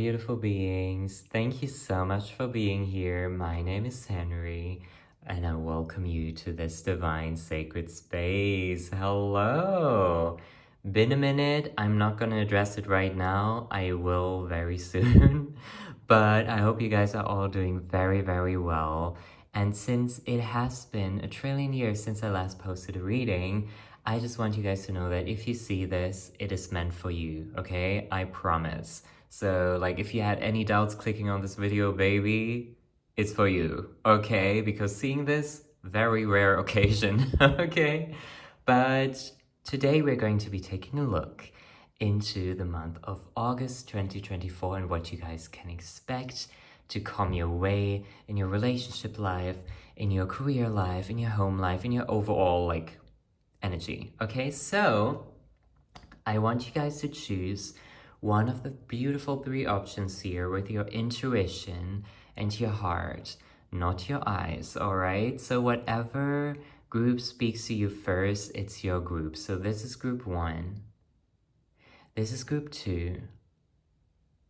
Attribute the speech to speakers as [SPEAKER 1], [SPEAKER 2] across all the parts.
[SPEAKER 1] beautiful beings. Thank you so much for being here. My name is Henry, and I welcome you to this divine sacred space. Hello! Been a minute. I'm not gonna address it right now. I will very soon. But I hope you guys are all doing very, very well. And since it has been a trillion years since I last posted a reading, I just want you guys to know that if you see this, it is meant for you, okay? I promise. So, like, if you had any doubts clicking on this video, baby, it's for you, okay? Because seeing this, very rare occasion, okay? But today we're going to be taking a look into the month of August 2024 and what you guys can expect to come your way in your relationship life, in your career life, in your home life, in your overall, like, energy. Okay, so I want you guys to choose one of the beautiful three options here with your intuition and your heart, not your eyes, all right? So whatever group speaks to you first, it's your group. So this is group 1, this is group 2,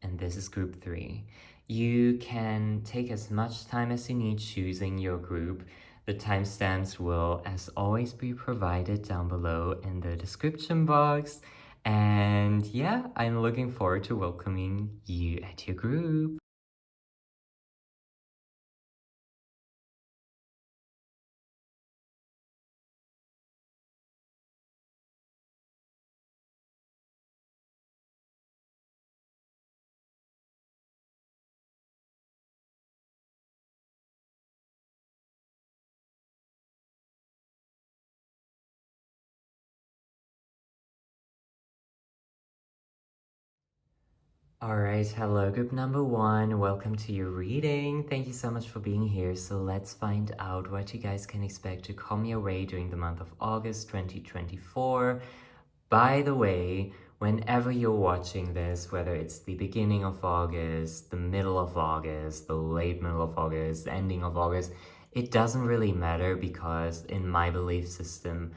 [SPEAKER 1] and this is group 3. You can take as much time as you need choosing your group. The timestamps will, as always, be provided down below in the description box. And yeah, I'm looking forward to welcoming you at your group. Alright, hello group number 1, welcome to your reading. Thank you so much for being here. So let's find out what you guys can expect to come your way during the month of August 2024. By the way, whenever you're watching this, whether it's the beginning of August, the middle of August, the late middle of August, the ending of August, it doesn't really matter because in my belief system,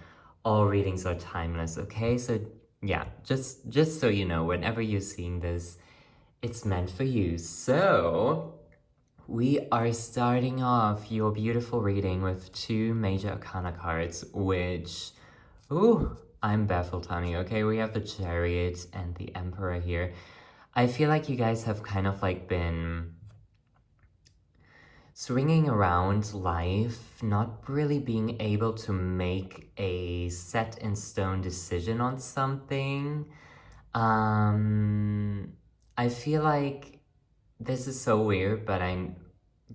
[SPEAKER 1] all readings are timeless, okay? So yeah, just so you know, whenever you're seeing this, it's meant for you. So we are starting off your beautiful reading with 2 major arcana cards, which, ooh, I'm baffled, honey. Okay, we have the Chariot and the Emperor here. I feel like you guys have kind of like been swinging around life, not really being able to make a set in stone decision on something. I feel like this is so weird, but I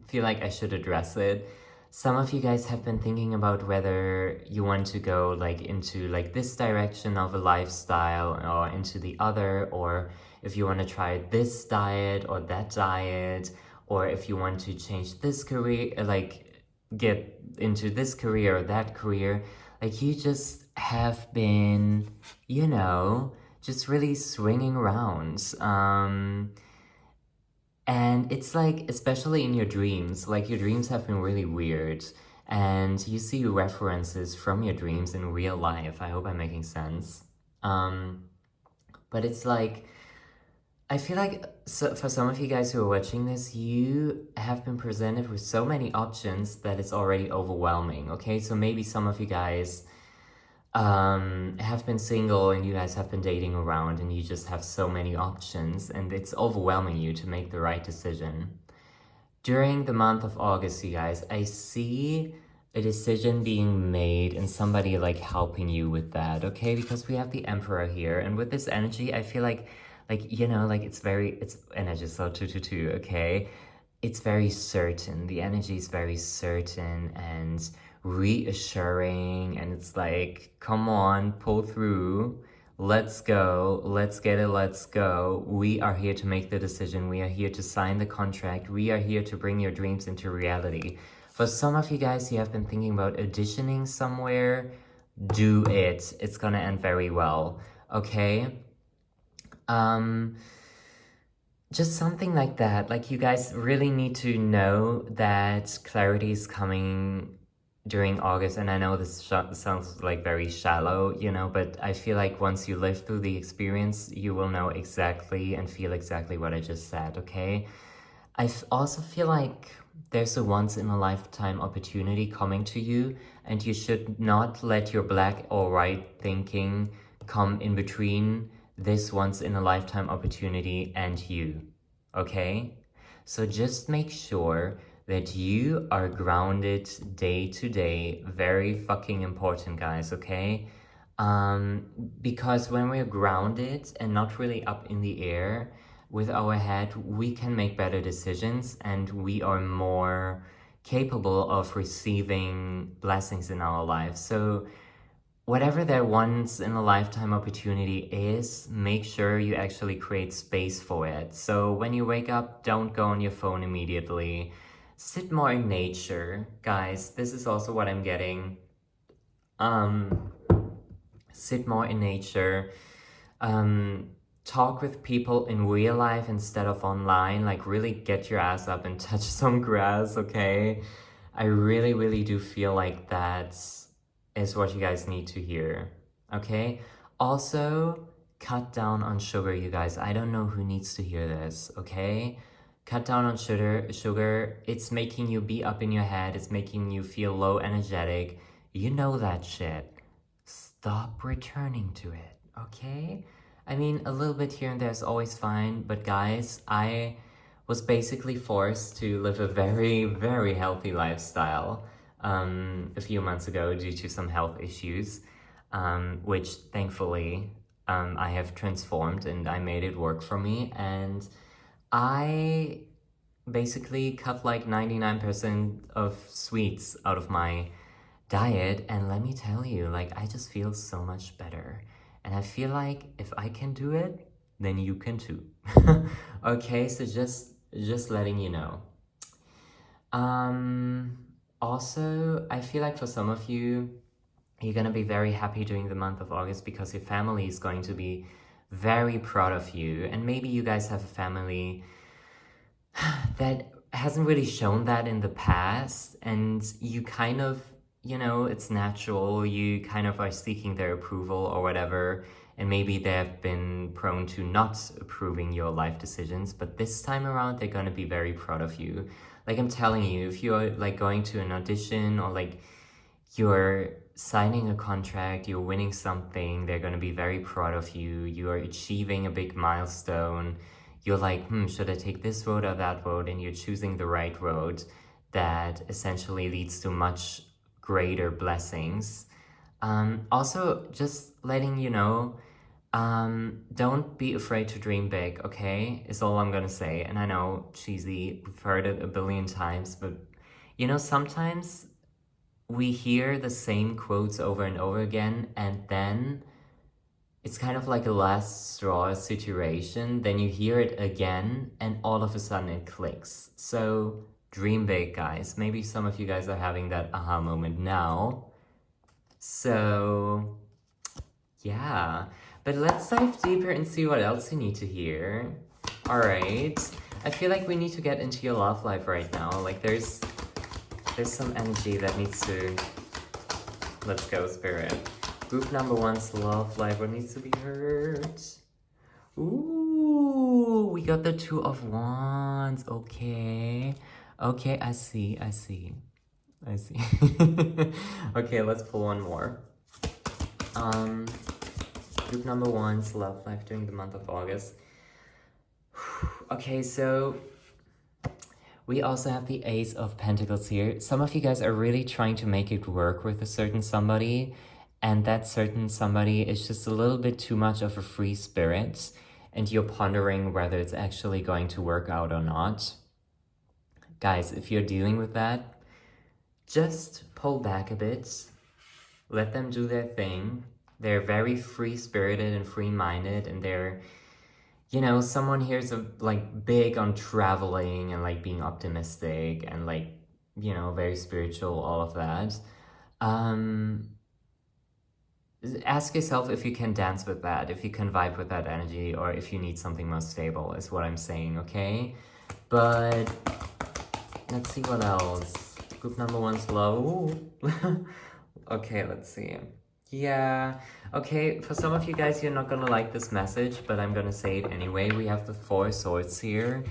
[SPEAKER 1] feel like I should address it. Some of you guys have been thinking about whether you want to go like into like this direction of a lifestyle or into the other, or if you want to try this diet or that diet, or if you want to change this career, like get into this career or that career. Like you just have been, you know, just really swinging around. And it's like, especially in your dreams, like your dreams have been really weird and you see references from your dreams in real life. I hope I'm making sense. But it's like, I feel like for some of you guys who are watching this, you have been presented with so many options that it's already overwhelming, okay? So maybe some of you guys have been single and you guys have been dating around and you just have so many options and it's overwhelming you to make the right decision. During the month of August, you guys, I see a decision being made and somebody like helping you with that, okay? Because we have the Emperor here, and with this energy, I feel like you know, like it's and I just saw 222, okay? It's very certain. The energy is very certain and reassuring, and it's like, come on, pull through. Let's go. Let's get it. Let's go. We are here to make the decision. We are here to sign the contract. We are here to bring your dreams into reality. For some of you guys, you have been thinking about auditioning somewhere. Do it. It's gonna end very well. Okay? Just something like that. Like, you guys really need to know that clarity is coming during August, and I know this sounds like very shallow, you know, but I feel like once you live through the experience, you will know exactly and feel exactly what I just said, okay? Also feel like there's a once in a lifetime opportunity coming to you, and you should not let your black or white thinking come in between this once in a lifetime opportunity and you, okay? So just make sure that you are grounded day to day. Very fucking important, guys, okay? Um, because when we're grounded and not really up in the air with our head, we can make better decisions and we are more capable of receiving blessings in our lives. So whatever that once in a lifetime opportunity is, make sure you actually create space for it. So when you wake up, don't go on your phone immediately. Sit more in nature. Guys, this is also what I'm getting. Um, sit more in nature. Um, talk with people in real life instead of online. Like, really get your ass up and touch some grass, okay? I really, really do feel like that is what you guys need to hear, okay? Also, cut down on sugar, you guys. I don't know who needs to hear this, okay? Cut down on sugar. It's making you be up in your head. It's making you feel low energetic. You know that shit. Stop returning to it, okay? I mean, a little bit here and there is always fine, but guys, I was basically forced to live a very, very healthy lifestyle a few months ago due to some health issues, which thankfully I have transformed and I made it work for me. And I basically cut like 99% of sweets out of my diet, and let me tell you, like, I just feel so much better. And I feel like if I can do it, then you can too. Okay, so just letting you know. Um Also, I feel like for some of you, you're gonna be very happy during the month of August because your family is going to be very proud of you. And maybe you guys have a family that hasn't really shown that in the past, and you kind of, you know, it's natural, you kind of are seeking their approval or whatever, and maybe they've been prone to not approving your life decisions, but this time around they're going to be very proud of you. Like, I'm telling you, if you're like going to an audition or like you're signing a contract, you're winning something, they're going to be very proud of you. You are achieving a big milestone. You're like, should I take this road or that road? And you're choosing the right road that essentially leads to much greater blessings. Also, just letting you know, don't be afraid to dream big, okay? Is all I'm gonna say. And I know, cheesy, we've heard it a billion times, but you know, sometimes we hear the same quotes over and over again, and then it's kind of like a last straw situation. Then you hear it again, and all of a sudden it clicks. So dream big, guys. Maybe some of you guys are having that aha moment now. So yeah, but let's dive deeper and see what else you need to hear. All right, I feel like we need to get into your love life right now. Like, there's some energy that needs to, let's go, spirit. Group number one's love life, what needs to be heard? Ooh, we got the Two of Wands. Okay, okay, I see. Okay, let's pull one more. Group number one's love life during the month of August. Okay, so we also have the Ace of Pentacles here. Some of you guys are really trying to make it work with a certain somebody, and that certain somebody is just a little bit too much of a free spirit, and you're pondering whether it's actually going to work out or not. Guys, if you're dealing with that, just pull back a bit. Let them do their thing. They're very free-spirited and free-minded, and they're, you know, someone here's like big on traveling and like being optimistic and like, you know, very spiritual, all of that. Ask yourself if you can dance with that, if you can vibe with that energy, or if you need something more stable, is what I'm saying, okay? But let's see what else. Group number one's low. Okay, let's see. Yeah, okay, for some of you guys, you're not gonna like this message, but I'm gonna say it anyway. We have the Four of Swords here.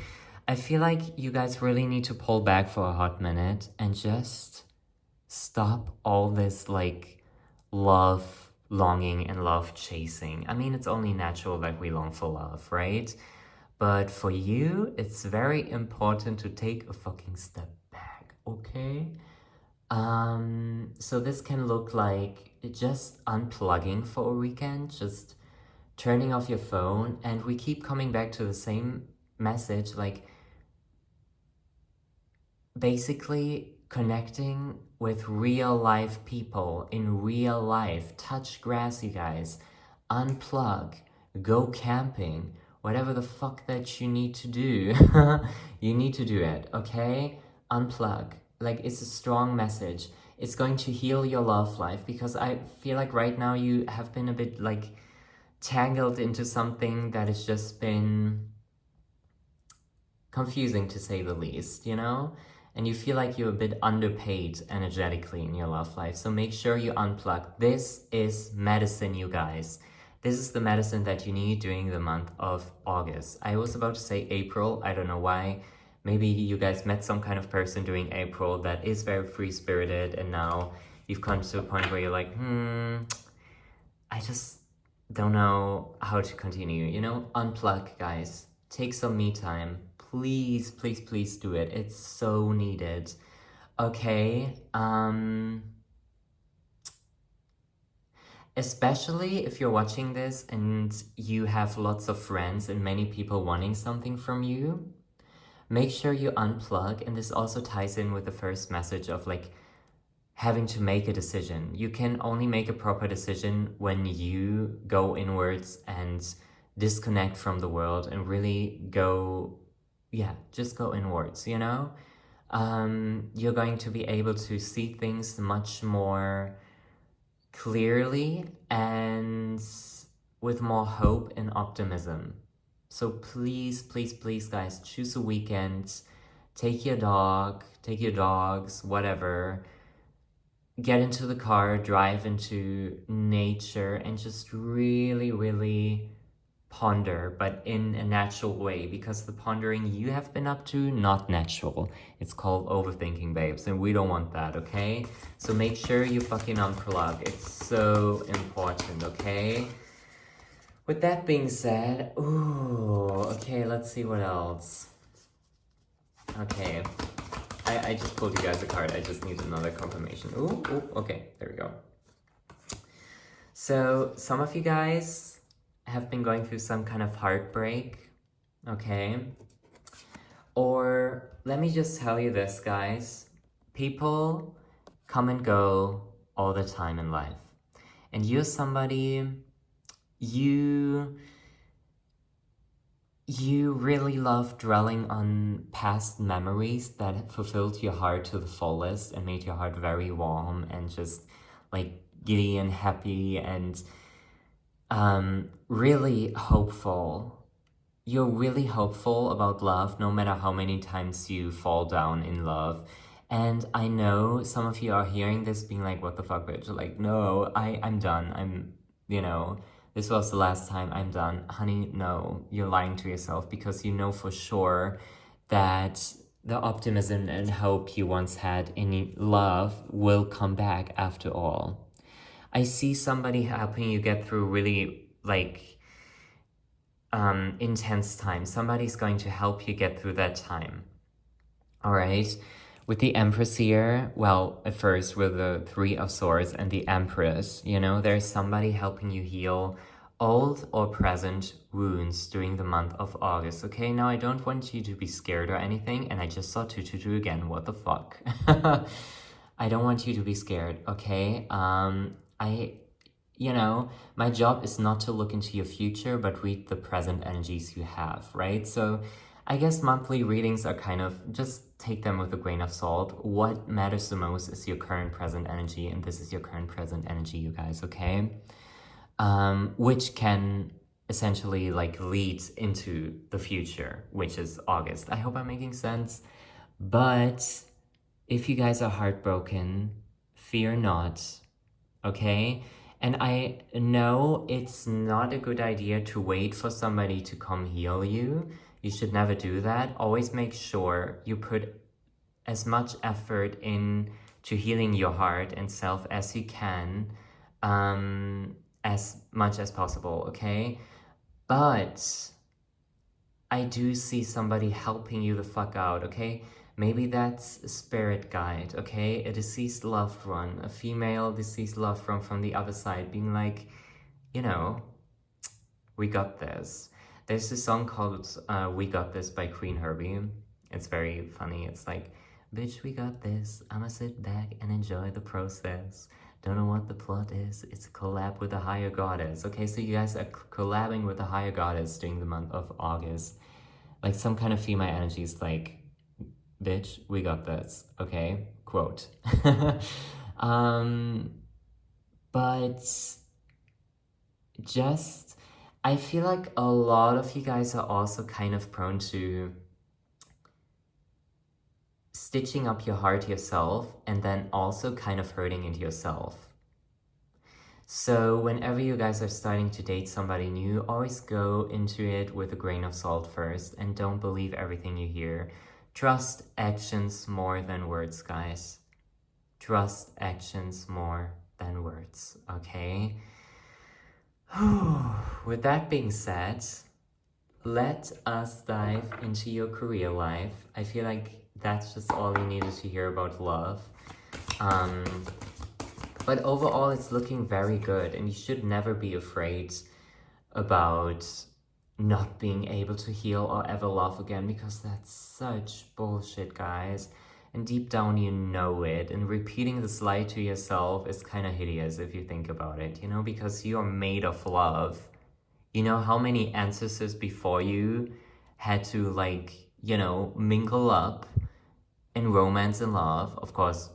[SPEAKER 1] I feel like you guys really need to pull back for a hot minute and just stop all this, like, love longing and love chasing. I mean, it's only natural that we long for love, right? But for you, it's very important to take a fucking step back, okay? So this can look like just unplugging for a weekend, just turning off your phone, and we keep coming back to the same message, like basically connecting with real life people in real life. Touch grass, you guys. Unplug. Go camping. Whatever the fuck that you need to do, you need to do it, okay? Unplug. Like, it's a strong message. It's going to heal your love life, because I feel like right now you have been a bit, like, tangled into something that has just been confusing, to say the least, you know? And you feel like you're a bit underpaid energetically in your love life. So make sure you unplug. This is medicine, you guys. This is the medicine that you need during the month of August. I was about to say April. I don't know why. Maybe you guys met some kind of person during April that is very free-spirited, and now you've come to a point where you're like, I just don't know how to continue, you know? Unplug, guys. Take some me time. Please, please, please do it. It's so needed. Okay, especially if you're watching this and you have lots of friends and many people wanting something from you, make sure you unplug. And this also ties in with the first message of, like, having to make a decision. You can only make a proper decision when you go inwards and disconnect from the world and really go, just go inwards, you know? You're going to be able to see things much more clearly and with more hope and optimism. So please, please, please, guys, choose a weekend. Take your dog, take your dogs, whatever. Get into the car, drive into nature, and just really, really ponder, but in a natural way, because the pondering you have been up to, not natural. It's called overthinking, babes, and we don't want that, okay? So make sure you fucking unplug. It's so important, okay? With that being said, okay, let's see what else. Okay, I just pulled you guys a card. I just need another confirmation. Okay, there we go. So some of you guys have been going through some kind of heartbreak, okay? Or let me just tell you this, guys. People come and go all the time in life. And you're somebody, you really love dwelling on past memories that fulfilled your heart to the fullest and made your heart very warm and just, like, giddy and happy and really hopeful. You're really hopeful about love, no matter how many times you fall down in love. And I know some of you are hearing this being like, what the fuck, bitch? Like, no, I'm done. This was the last time. I'm done. Honey, no, you're lying to yourself, because you know for sure that the optimism and hope you once had in love will come back after all. I see somebody helping you get through really, like, intense time. Somebody's going to help you get through that time. All right? With the Empress here, well, at first with the Three of Swords and the Empress, you know, there's somebody helping you heal old or present wounds during the month of August, okay? Now, I don't want you to be scared or anything, and I just saw 222 again, what the fuck? I don't want you to be scared, okay? My job is not to look into your future, but read the present energies you have, right? So I guess monthly readings are kind of, just take them with a grain of salt. What matters the most is your current present energy, and this is your current present energy, you guys, okay? Which can essentially, like, lead into the future, which is August. I hope I'm making sense. But if you guys are heartbroken, fear not, okay? And I know it's not a good idea to wait for somebody to come heal you. You should never do that. Always make sure you put as much effort in to healing your heart and self as you can, as much as possible, okay? But I do see somebody helping you the fuck out, okay? Maybe that's a spirit guide, okay? A deceased loved one, a female deceased loved one from the other side being like, you know, we got this. There's this song called We Got This by Queen Herbie. It's very funny. It's like, bitch, we got this. I'ma sit back and enjoy the process. Don't know what the plot is. It's a collab with a higher goddess. Okay, so you guys are collabing with a higher goddess during the month of August. Like some kind of female energy is like, bitch, we got this. Okay, quote. But just, I feel like a lot of you guys are also kind of prone to stitching up your heart yourself and then also kind of hurting into yourself. So whenever you guys are starting to date somebody new, always go into it with a grain of salt first and don't believe everything you hear. Trust actions more than words, guys. Trust actions more than words, okay? With that being said, let us dive into your career life. I feel like that's just all you needed to hear about love. But overall, it's looking very good, and you should never be afraid about not being able to heal or ever love again, because that's such bullshit, guys. And deep down, you know it. And repeating this lie to yourself is kind of hideous if you think about it, you know, because you're made of love. You know how many ancestors before you had to, like, you know, mingle up in romance and love. Of course,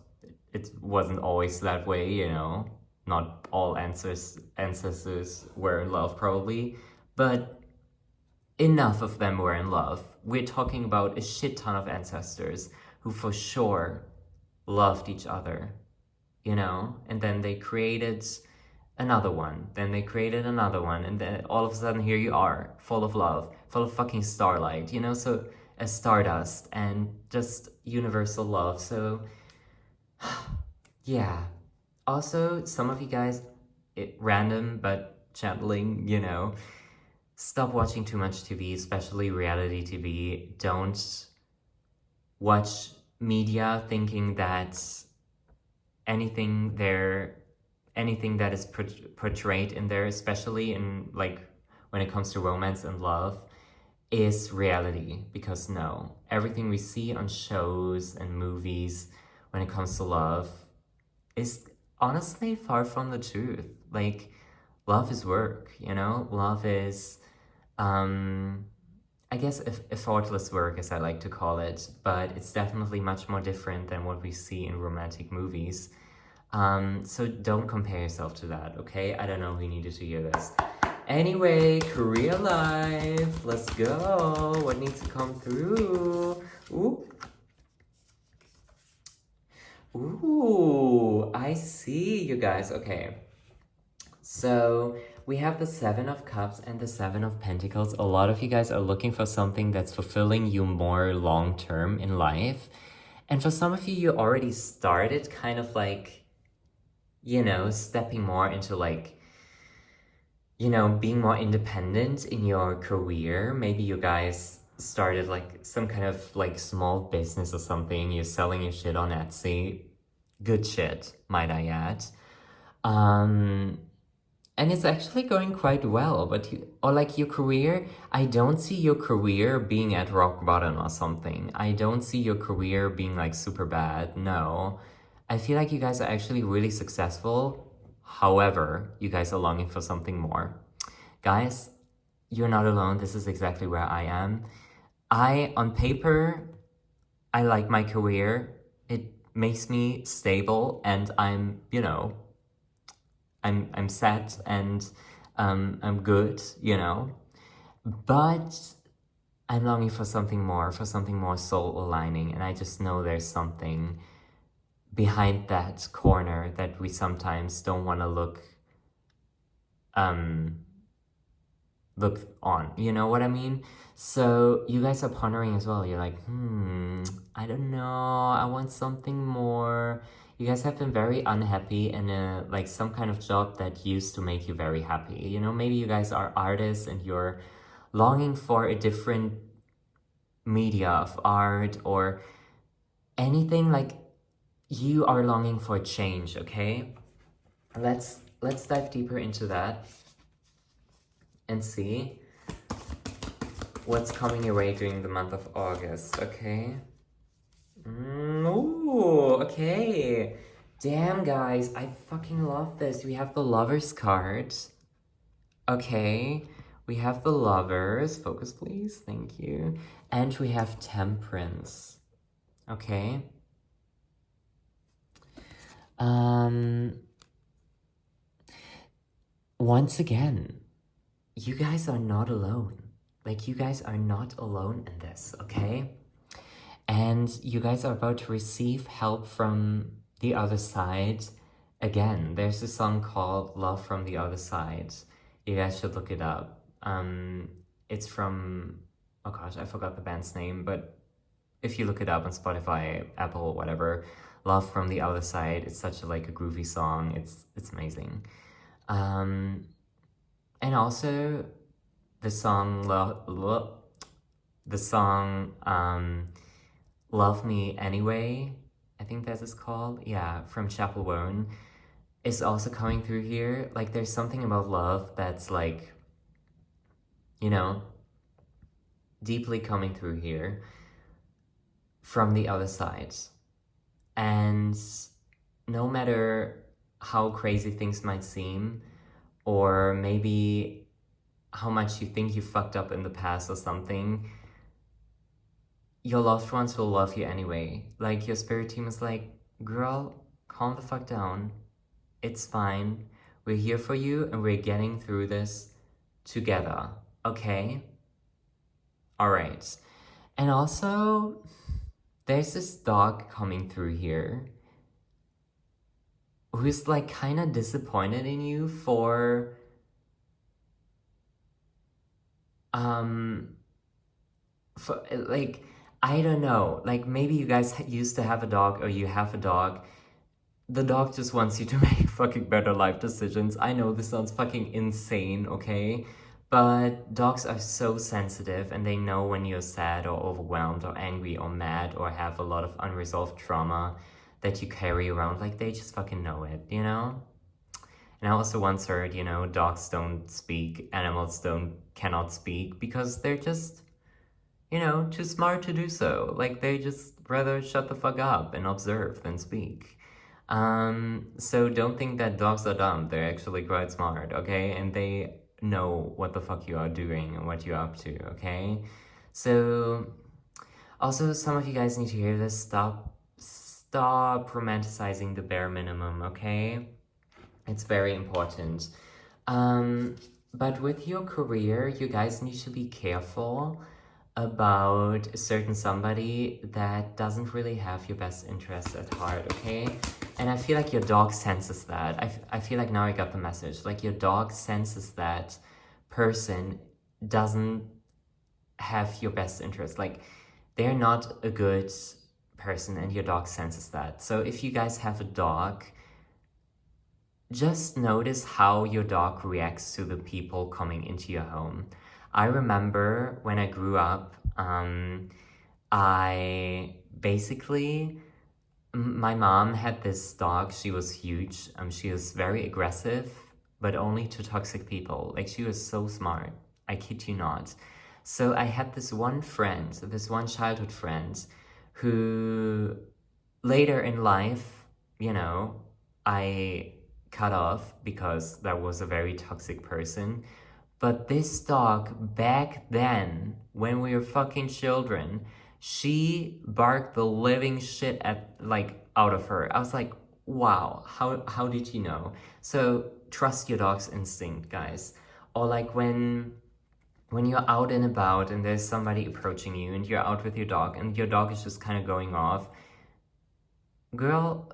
[SPEAKER 1] it wasn't always that way, you know. Not all ancestors were in love, probably. But enough of them were in love. We're talking about a shit ton of ancestors who for sure loved each other, you know? And then they created another one. Then they created another one. And then all of a sudden, here you are, full of love, full of fucking starlight, you know? So, as stardust and just universal love. So, yeah. Also, some of you guys, random but channeling, you know, stop watching too much TV, especially reality TV. Don't watch media thinking that anything that is portrayed in there, especially in, like, when it comes to romance and love, is reality. Because no, everything we see on shows and movies when it comes to love is honestly far from the truth. Like, love is work, you know? Love is, I guess, effortless work, as I like to call it, but it's definitely much more different than what we see in romantic movies. So don't compare yourself to that, okay? I don't know who needed to hear this. Anyway, career life, let's go. What needs to come through? Ooh, I see, you guys. Okay. So we have the Seven of Cups and the Seven of Pentacles. A lot of you guys are looking for something that's fulfilling you more long-term in life. And for some of you, you already started kind of like, you know, stepping more into, like, you know, being more independent in your career. Maybe you guys started like some kind of like small business or something. You're selling your shit on Etsy. Good shit, might I add. And it's actually going quite well, but or like your career, I don't see your career being at rock bottom or something. I don't see your career being like super bad. No. I feel like you guys are actually really successful. However, you guys are longing for something more. Guys, you're not alone. This is exactly where I am. On paper, I like my career. It makes me stable, and I'm, you know, I'm set, and I'm good, you know. But I'm longing for something more soul aligning, and I just know there's something behind that corner that we sometimes don't want to look on, you know what I mean? So you guys are pondering as well. You're like, I don't know, I want something more. You guys have been very unhappy in like some kind of job that used to make you very happy. You know, maybe you guys are artists and you're longing for a different media of art or anything. Like, you are longing for change, okay? Let's dive deeper into that and see what's coming your way during the month of August, okay? Ooh, okay. Damn, guys, I fucking love this. We have the Lovers card. Okay, we have the Lovers. Focus, please. Thank you. And we have Temperance. Okay. Once again, you guys are not alone. Like, you guys are not alone in this, okay? And you guys are about to receive help from the other side. Again, there's a song called Love from the Other Side. You guys should look it up. It's from, oh gosh, I forgot the band's name, but if you look it up on Spotify, Apple, whatever, Love from the Other Side, it's such a groovy song. It's amazing. And also the song Love Me Anyway, I think that is called, yeah, from Chapel Roan, is also coming through here. Like, there's something about love that's like, you know, deeply coming through here from the other side. And no matter how crazy things might seem, or maybe how much you think you fucked up in the past or something, your loved ones will love you anyway. Like, your spirit team is like, girl, calm the fuck down. It's fine. We're here for you and we're getting through this together, okay? All right. And also, there's this dog coming through here who's like kind of disappointed in you for like, I don't know, like maybe you guys used to have a dog or you have a dog. The dog just wants you to make fucking better life decisions. I know this sounds fucking insane, okay? But dogs are so sensitive and they know when you're sad or overwhelmed or angry or mad or have a lot of unresolved trauma that you carry around. Like, they just fucking know it, you know? And I also once heard, you know, dogs don't speak, animals cannot speak because they're just, you know, too smart to do so. Like, they just rather shut the fuck up and observe than speak. So don't think that dogs are dumb. They're actually quite smart, okay? And they know what the fuck you are doing and what you're up to, okay? So also, some of you guys need to hear this. Stop romanticizing the bare minimum, okay? It's very important. But with your career, you guys need to be careful about a certain somebody that doesn't really have your best interests at heart, okay? And I feel like your dog senses that. I feel like now I got the message. Like, your dog senses that person doesn't have your best interest. Like, they're not a good person and your dog senses that. So if you guys have a dog, just notice how your dog reacts to the people coming into your home. I remember when I grew up, my mom had this dog. She was huge. She was very aggressive, but only to toxic people. Like, she was so smart. I kid you not. So I had this one childhood friend, who later in life, you know, I cut off because that was a very toxic person. But this dog, back then, when we were fucking children, she barked the living shit out of her. I was like, wow, how did you know? So trust your dog's instinct, guys. Or like when you're out and about and there's somebody approaching you and you're out with your dog and your dog is just kind of going off, girl,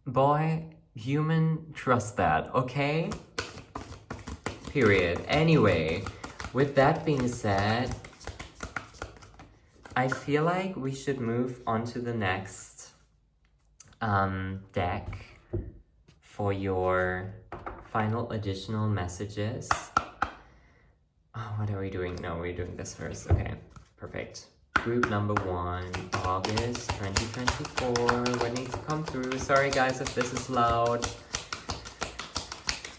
[SPEAKER 1] boy, human, trust that, okay? Period. Anyway, with that being said, I feel like we should move on to the next deck for your final additional messages. Oh, what are we doing? No, we're doing this first. Okay, perfect. Group number 1, August 2024. What needs to come through? Sorry guys if this is loud.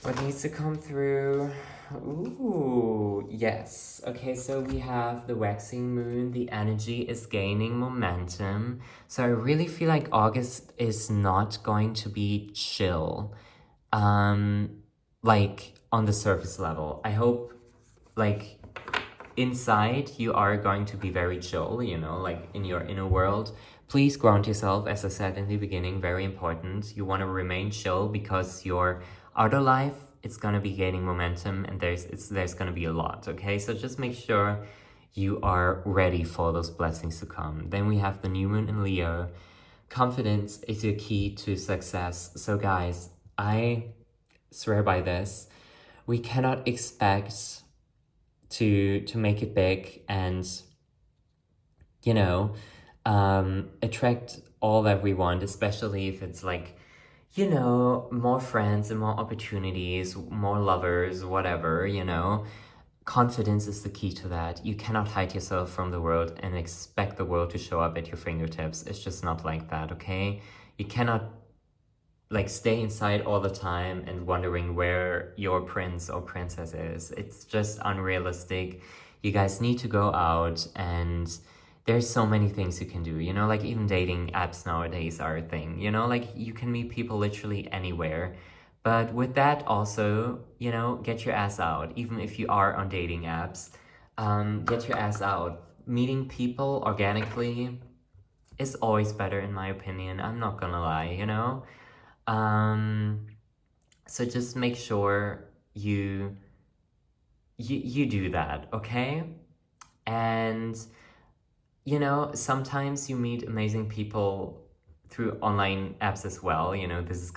[SPEAKER 1] What needs to come through? Ooh, yes. Okay, so we have the waxing moon. The energy is gaining momentum. So I really feel like August is not going to be chill. Like on the surface level. I hope like inside you are going to be very chill, you know, like in your inner world. Please ground yourself, as I said in the beginning, very important. You want to remain chill because your outer life, it's going to be gaining momentum and there's going to be a lot, okay? So just make sure you are ready for those blessings to come. Then we have the new moon in Leo. Confidence is your key to success. So guys, I swear by this. We cannot expect to make it big and, you know, attract all that we want, especially if it's like, you know, more friends and more opportunities, more lovers, whatever, you know. Confidence is the key to that. You cannot hide yourself from the world and expect the world to show up at your fingertips. It's just not like that, okay? You cannot like stay inside all the time and wondering where your prince or princess is. It's just unrealistic. You guys need to go out, and there's so many things you can do, you know, like even dating apps nowadays are a thing, you know, like you can meet people literally anywhere. But with that also, you know, get your ass out. Even if you are on dating apps, get your ass out. Meeting people organically is always better in my opinion. I'm not gonna lie, you know? So just make sure you do that, okay? And you know, sometimes you meet amazing people through online apps as well. You know, this is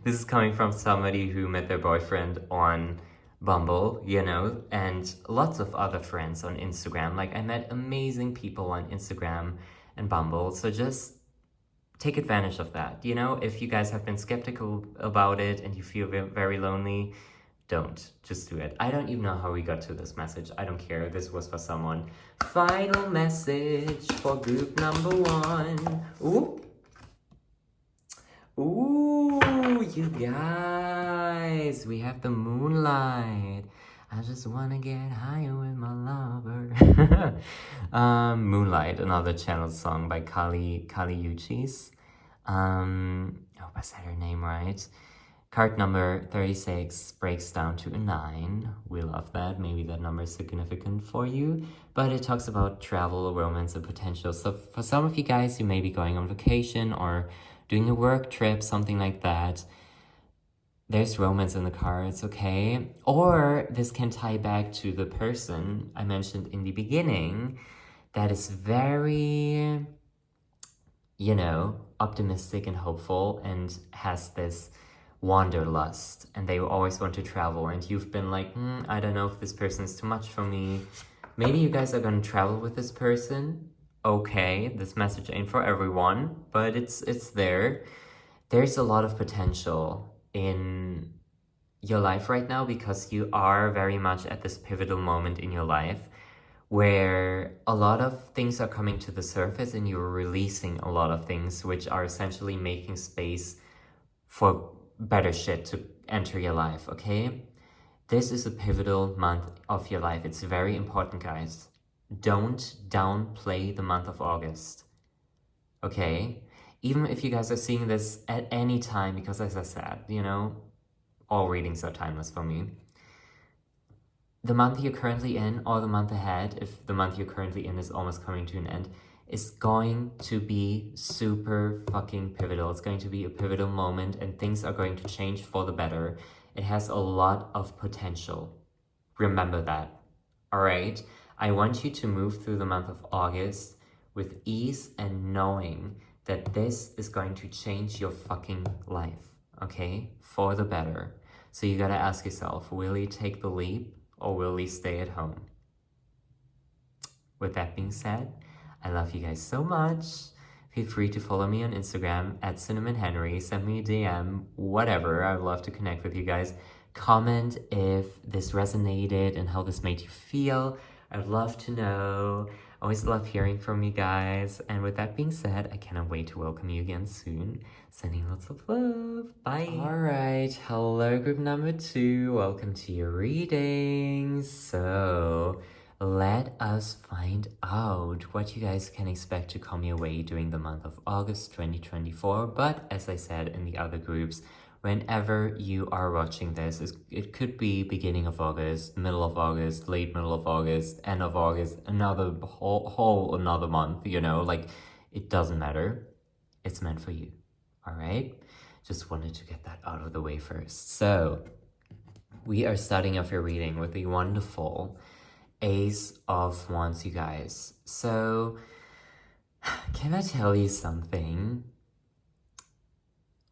[SPEAKER 1] this is coming from somebody who met their boyfriend on Bumble, you know, and lots of other friends on Instagram. Like I met amazing people on Instagram and Bumble. So just take advantage of that. You know, if you guys have been skeptical about it and you feel very lonely, don't. Just do it. I don't even know how we got to this message. I don't care. This was for someone. Final message for group number 1. Ooh. Ooh, you guys. We have the moonlight. I just want to get higher with my lover. Moonlight, another channel song by Kali Uchis. I hope I said her name right. Card number 36 breaks down to a 9. We love that. Maybe that number is significant for you. But it talks about travel, romance, and potential. So for some of you guys, you may be going on vacation or doing a work trip, something like that. There's romance in the cards, okay? Or this can tie back to the person I mentioned in the beginning that is very, you know, optimistic and hopeful and has this wanderlust, and they always want to travel, and you've been like, I don't know if this person is too much for me. Maybe you guys are gonna travel with this person. Okay, this message ain't for everyone, but it's there. There's a lot of potential in your life right now because you are very much at this pivotal moment in your life where a lot of things are coming to the surface and you're releasing a lot of things which are essentially making space for better shit to enter your life, okay? This is a pivotal month of your life. It's very important, guys. Don't downplay the month of August, okay? Even if you guys are seeing this at any time, because as I said, you know, all readings are timeless for me. The month you're currently in, or the month ahead, if the month you're currently in is almost coming to an end, is going to be super fucking pivotal. It's going to be a pivotal moment and things are going to change for the better. It has a lot of potential. Remember that, all right? I want you to move through the month of August with ease and knowing that this is going to change your fucking life, okay? For the better. So you gotta ask yourself, will you take the leap or will you stay at home? With that being said, I love you guys so much. Feel free to follow me on Instagram at CinnamonHenry. Send me a DM, whatever. I would love to connect with you guys. Comment if this resonated and how this made you feel. I'd love to know. I always love hearing from you guys. And with that being said, I cannot wait to welcome you again soon. Sending lots of love. Bye. All right. Hello, group number 2. Welcome to your reading. So let us find out what you guys can expect to come your way during the month of August 2024. But as I said in the other groups, whenever you are watching this, it could be beginning of August, middle of August, late middle of August, end of August, another whole another month, you know, like it doesn't matter. It's meant for you. All right? Just wanted to get that out of the way first. So we are starting off your reading with the wonderful Ace of Wands, you guys. So, can I tell you something?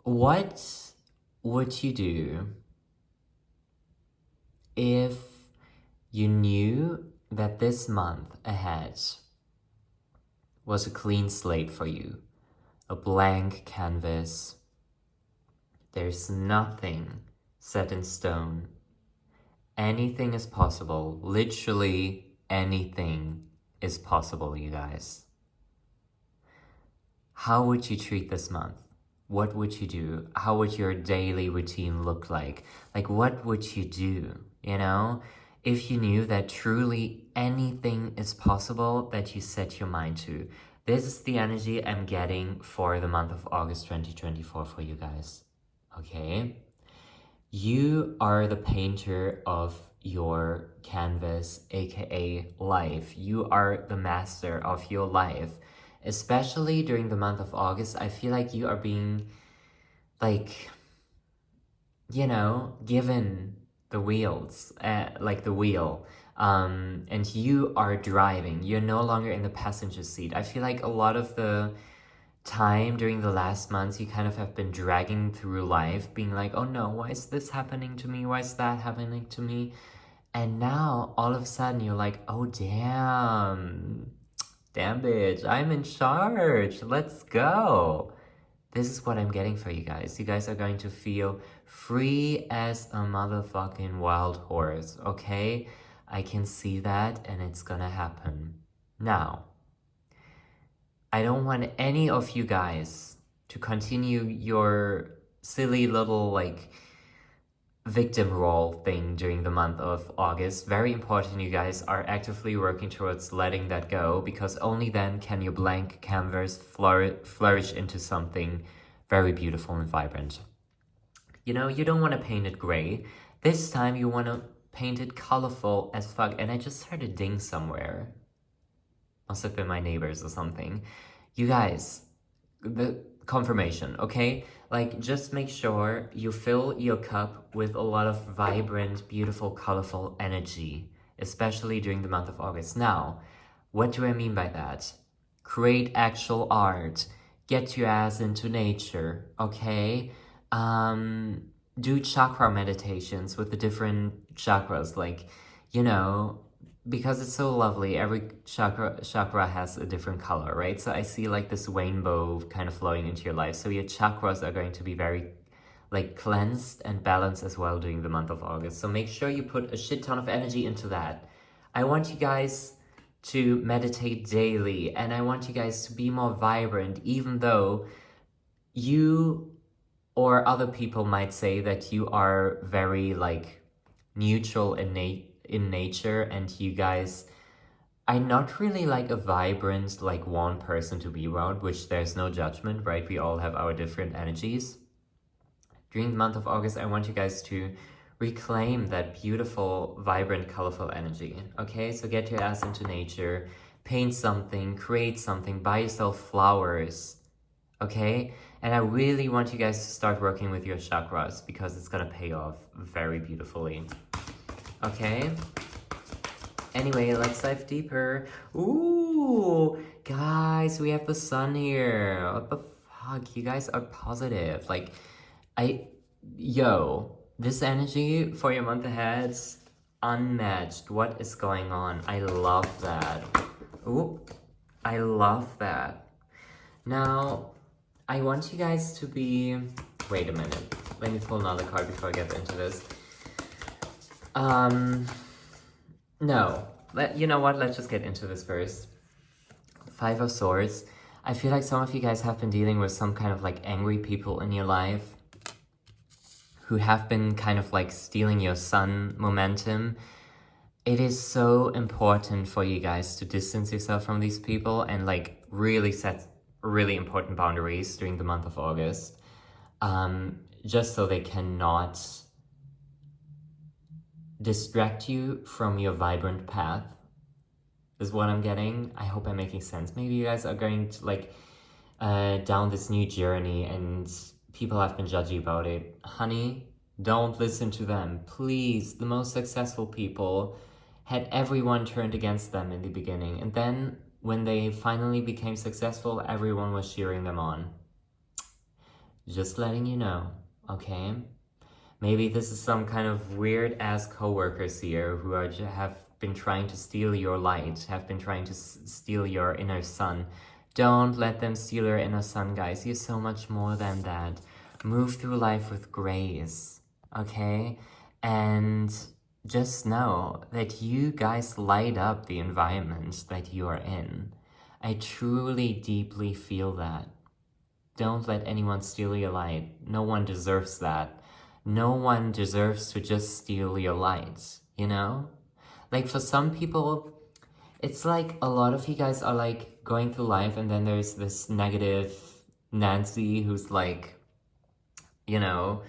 [SPEAKER 1] What would you do if you knew that this month ahead was a clean slate for you? A blank canvas. There's nothing set in stone. Anything is possible. Literally anything is possible, you guys. How would you treat this month? What would you do? How would your daily routine look like? Like, what would you do, you know? If you knew that truly anything is possible that you set your mind to. This is the energy I'm getting for the month of August 2024 for you guys, okay? You are the painter of your canvas, aka life. You are the master of your life. Especially during the month of August, I feel like you are being, like, you know, given the wheels, like the wheel. And you are driving. You're no longer in the passenger seat. I feel like a lot of the time during the last months you kind of have been dragging through life being like, oh no, why is this happening to me, why is that happening to me? And now all of a sudden you're like, oh damn bitch, I'm in charge, let's go. This is what I'm getting for you guys. You guys are going to feel free as a motherfucking wild horse, okay? I can see that and it's gonna happen. Now, I don't want any of you guys to continue your silly little, like, victim role thing during the month of August. Very important, you guys are actively working towards letting that go, because only then can your blank canvas flourish into something very beautiful and vibrant. You know, you don't want to paint it gray. This time you want to paint it colorful as fuck. And I just heard a ding somewhere. Must have been my neighbors or something. You guys, the confirmation, okay? Like, just make sure you fill your cup with a lot of vibrant, beautiful, colorful energy, especially during the month of August. Now, what do I mean by that? Create actual art. Get your ass into nature, okay? Do chakra meditations with the different chakras, like, you know, because it's so lovely. Every chakra has a different color, right? So I see like this rainbow kind of flowing into your life. So your chakras are going to be very like cleansed and balanced as well during the month of August. So make sure you put a shit ton of energy into that. I want you guys to meditate daily, and I want you guys to be more vibrant, even though you or other people might say that you are very like neutral in nature, and you guys are not really like a vibrant, like one person to be around, which there's no judgment, right? We all have our different energies. During the month of August, I want you guys to reclaim that beautiful, vibrant, colorful energy, okay? So get your ass into nature, paint something, create something, buy yourself flowers, okay? And I really want you guys to start working with your chakras, because it's gonna pay off very beautifully. Okay? Anyway, let's dive deeper. Ooh! Ooh, guys, we have the sun here. What the fuck? You guys are positive. Like, this energy for your month ahead, unmatched. What is going on? I love that. Ooh, I love that. Now, I want you guys to be... Wait a minute. Let me pull another card before I get into this. No. You know what? Let's just get into this first. Five of Swords. I feel like some of you guys have been dealing with some kind of like angry people in your life who have been kind of like stealing your sun momentum. It is so important for you guys to distance yourself from these people and like really set really important boundaries during the month of August. Just so they cannot distract you from your vibrant path, is what I'm getting. I hope I'm making sense. Maybe you guys are going to like down this new journey and people have been judgy about it. Honey, don't listen to them. Please, the most successful people had everyone turned against them in the beginning. And then when they finally became successful, everyone was cheering them on. Just letting you know, okay? Maybe this is some kind of weird-ass coworkers here who have been trying to steal your light, have been trying to steal your inner sun. Don't let them steal your inner sun, guys. You're so much more than that. Move through life with grace, okay? And just know that you guys light up the environment that you are in. I truly, deeply feel that. Don't let anyone steal your light. No one deserves that. No one deserves to just steal your light, you know? Like for some people, it's like a lot of you guys are like going through life and then there's this negative Nancy who's like, you know,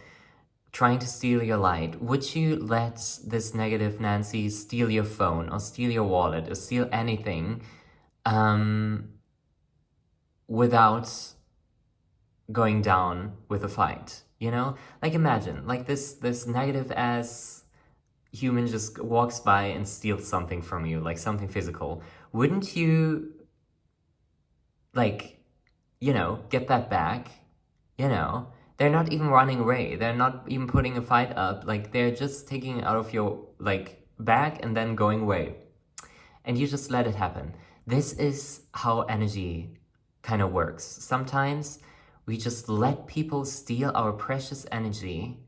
[SPEAKER 1] trying to steal your light. Would you let this negative Nancy steal your phone or steal your wallet or steal anything without going down with a fight, you know? Like imagine, like this negative ass human just walks by and steals something from you, like something physical. Wouldn't you, like, you know, get that back? You know? They're not even running away. They're not even putting a fight up. Like, they're just taking it out of your, like, bag and then going away. And you just let it happen. This is how energy kind of works. Sometimes we just let people steal our precious energy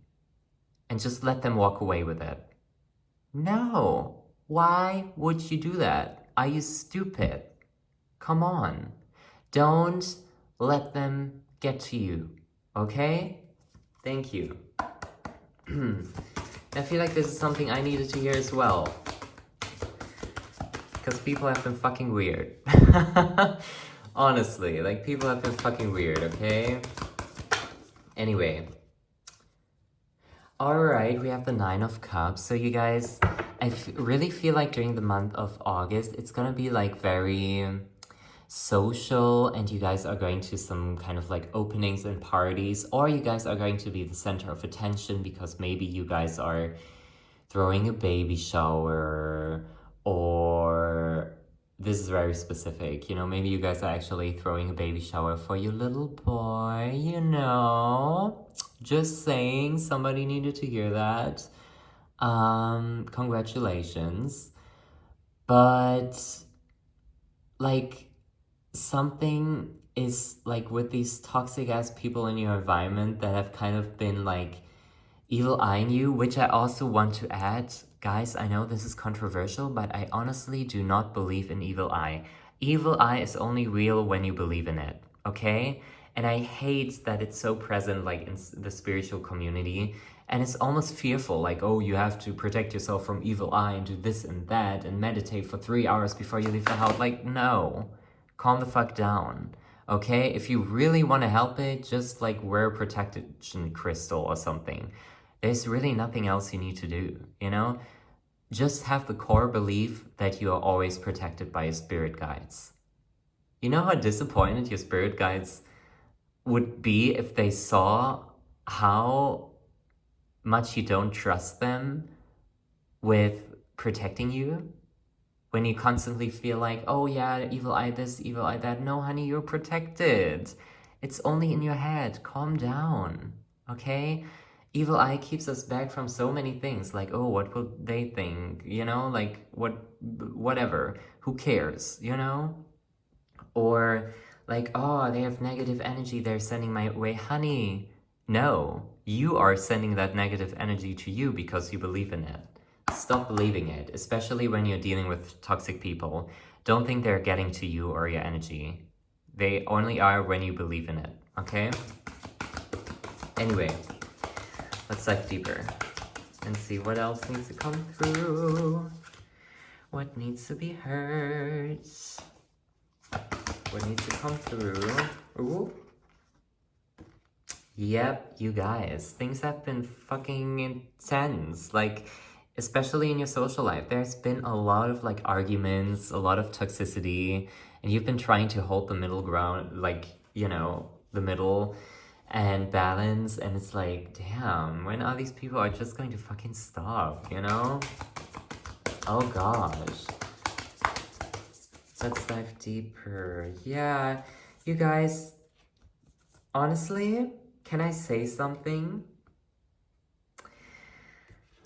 [SPEAKER 1] and just let them walk away with it. No. Why would you do that? Are you stupid? Come on. Don't let them get to you. Okay? Thank you. I feel like this is something I needed to hear as well. Because people have been fucking weird. Honestly, like people have been fucking weird, okay? Anyway. Alright, we have the Nine of Cups. So you guys, I really feel like during the month of August, it's gonna be like very social and you guys are going to some kind of like openings and parties, or you guys are going to be the center of attention because maybe you guys are throwing a baby shower, or this is very specific, you know, maybe you guys are actually throwing a baby shower for your little boy, you know, just saying, somebody needed to hear that. Congratulations. But like something is like with these toxic ass people in your environment that have kind of been like evil eyeing you, which I also want to add. Guys, I know this is controversial, but I honestly do not believe in evil eye. Evil eye is only real when you believe in it, okay? And I hate that it's so present like in the spiritual community. And it's almost fearful, like, oh, you have to protect yourself from evil eye and do this and that and meditate for 3 hours before you leave the house. Like, no. Calm the fuck down, okay? If you really want to help it, just like wear a protection crystal or something. There's really nothing else you need to do, you know? Just have the core belief that you are always protected by your spirit guides. You know how disappointed your spirit guides would be if they saw how much you don't trust them with protecting you? When you constantly feel like, oh yeah, evil eye this, evil eye that. No, honey, you're protected. It's only in your head. Calm down, okay? Evil eye keeps us back from so many things, like, oh, what will they think? You know, like, whatever. Who cares, you know? Or like, oh, they have negative energy they're sending my way. Honey, no. You are sending that negative energy to you because you believe in it. Stop believing it, especially when you're dealing with toxic people. Don't think they're getting to you or your energy. They only are when you believe in it, okay? Anyway, let's dive deeper and see what else needs to come through. What needs to be heard? What needs to come through? Ooh. Yep, you guys. Things have been fucking intense. Like, especially in your social life. There's been a lot of, like, arguments, a lot of toxicity, and you've been trying to hold the middle ground, like, you know, the middle and balance, and it's like, damn, when are these people are just going to fucking stop, you know? Oh gosh. Let's dive deeper. Yeah, you guys, honestly, can I say something?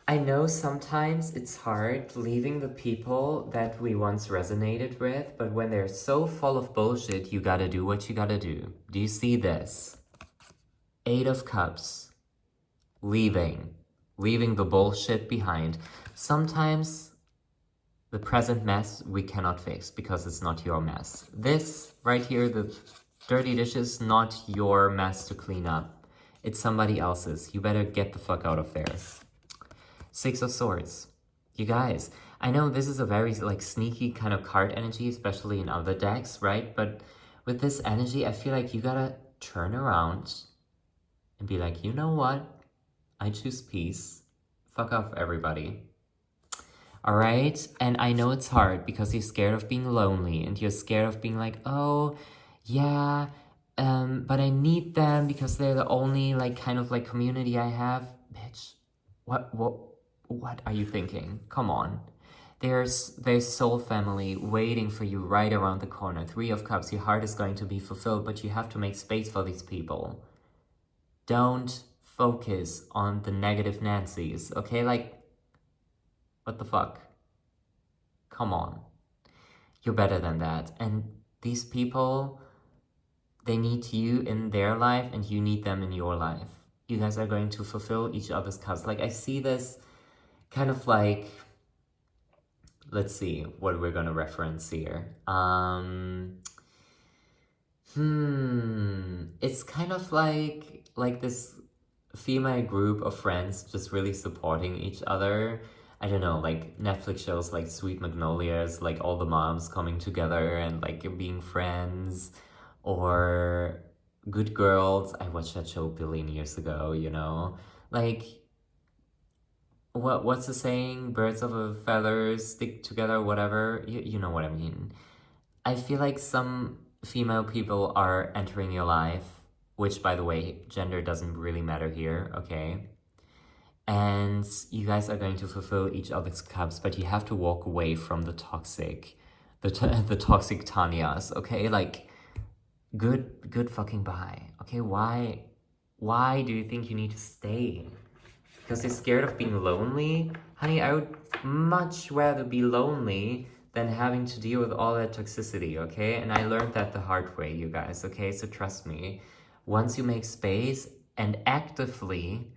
[SPEAKER 1] I know sometimes it's hard leaving the people that we once resonated with, but when they're so full of bullshit, you gotta do what you gotta do. Do you see this? 8 of Cups. Leaving the bullshit behind. Sometimes the present mess we cannot fix because it's not your mess. This right here, the dirty dishes, not your mess to clean up. It's somebody else's. You better get the fuck out of there. 6 of Swords. You guys, I know this is a very like sneaky kind of card energy, especially in other decks, right? But with this energy, I feel like you gotta turn around and be like, you know what? I choose peace. Fuck off, everybody. All right? And I know it's hard because you're scared of being lonely and you're scared of being like, oh, yeah, but I need them because they're the only like kind of like community I have. Bitch, what are you thinking? Come on. There's soul family waiting for you right around the corner. 3 of Cups, your heart is going to be fulfilled, but you have to make space for these people. Don't focus on the negative Nancys, okay? Like, what the fuck? Come on. You're better than that. And these people, they need you in their life and you need them in your life. You guys are going to fulfill each other's cups. Like, I see this kind of like, let's see what we're gonna reference here. It's kind of like this female group of friends just really supporting each other. I don't know, like Netflix shows like Sweet Magnolias, like all the moms coming together and like being friends, or Good Girls. I watched that show a billion years ago, you know? Like, what's the saying? Birds of a feather stick together, whatever. You know what I mean. I feel like some female people are entering your life, which, by the way, gender doesn't really matter here, okay? And you guys are going to fulfill each other's cups, but you have to walk away from the toxic, the toxic Tanyas, okay? Like, good fucking bye, okay? Why do you think you need to stay? Because you're scared of being lonely? Honey, I would much rather be lonely than having to deal with all that toxicity, okay? And I learned that the hard way, you guys, okay? So trust me. Once you make space and actively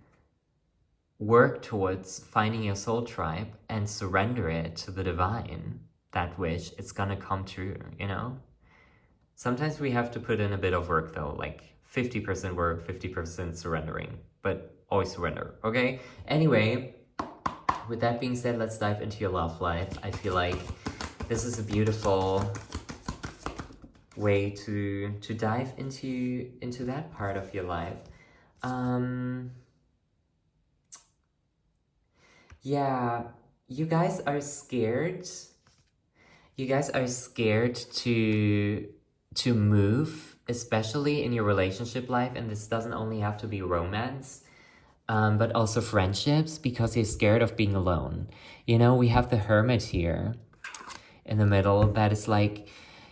[SPEAKER 1] work towards finding your soul tribe and surrender it to the divine, that wish, it's gonna come true, you know? Sometimes we have to put in a bit of work though, like 50% work, 50% surrendering, but always surrender, okay? Anyway, with that being said, let's dive into your love life. I feel like this is a beautiful way to dive into that part of your life. Yeah, you guys are scared. You guys are scared to move, especially in your relationship life, and this doesn't only have to be romance, but also friendships, because you're scared of being alone. You know, we have the Hermit here. in the middle that is like,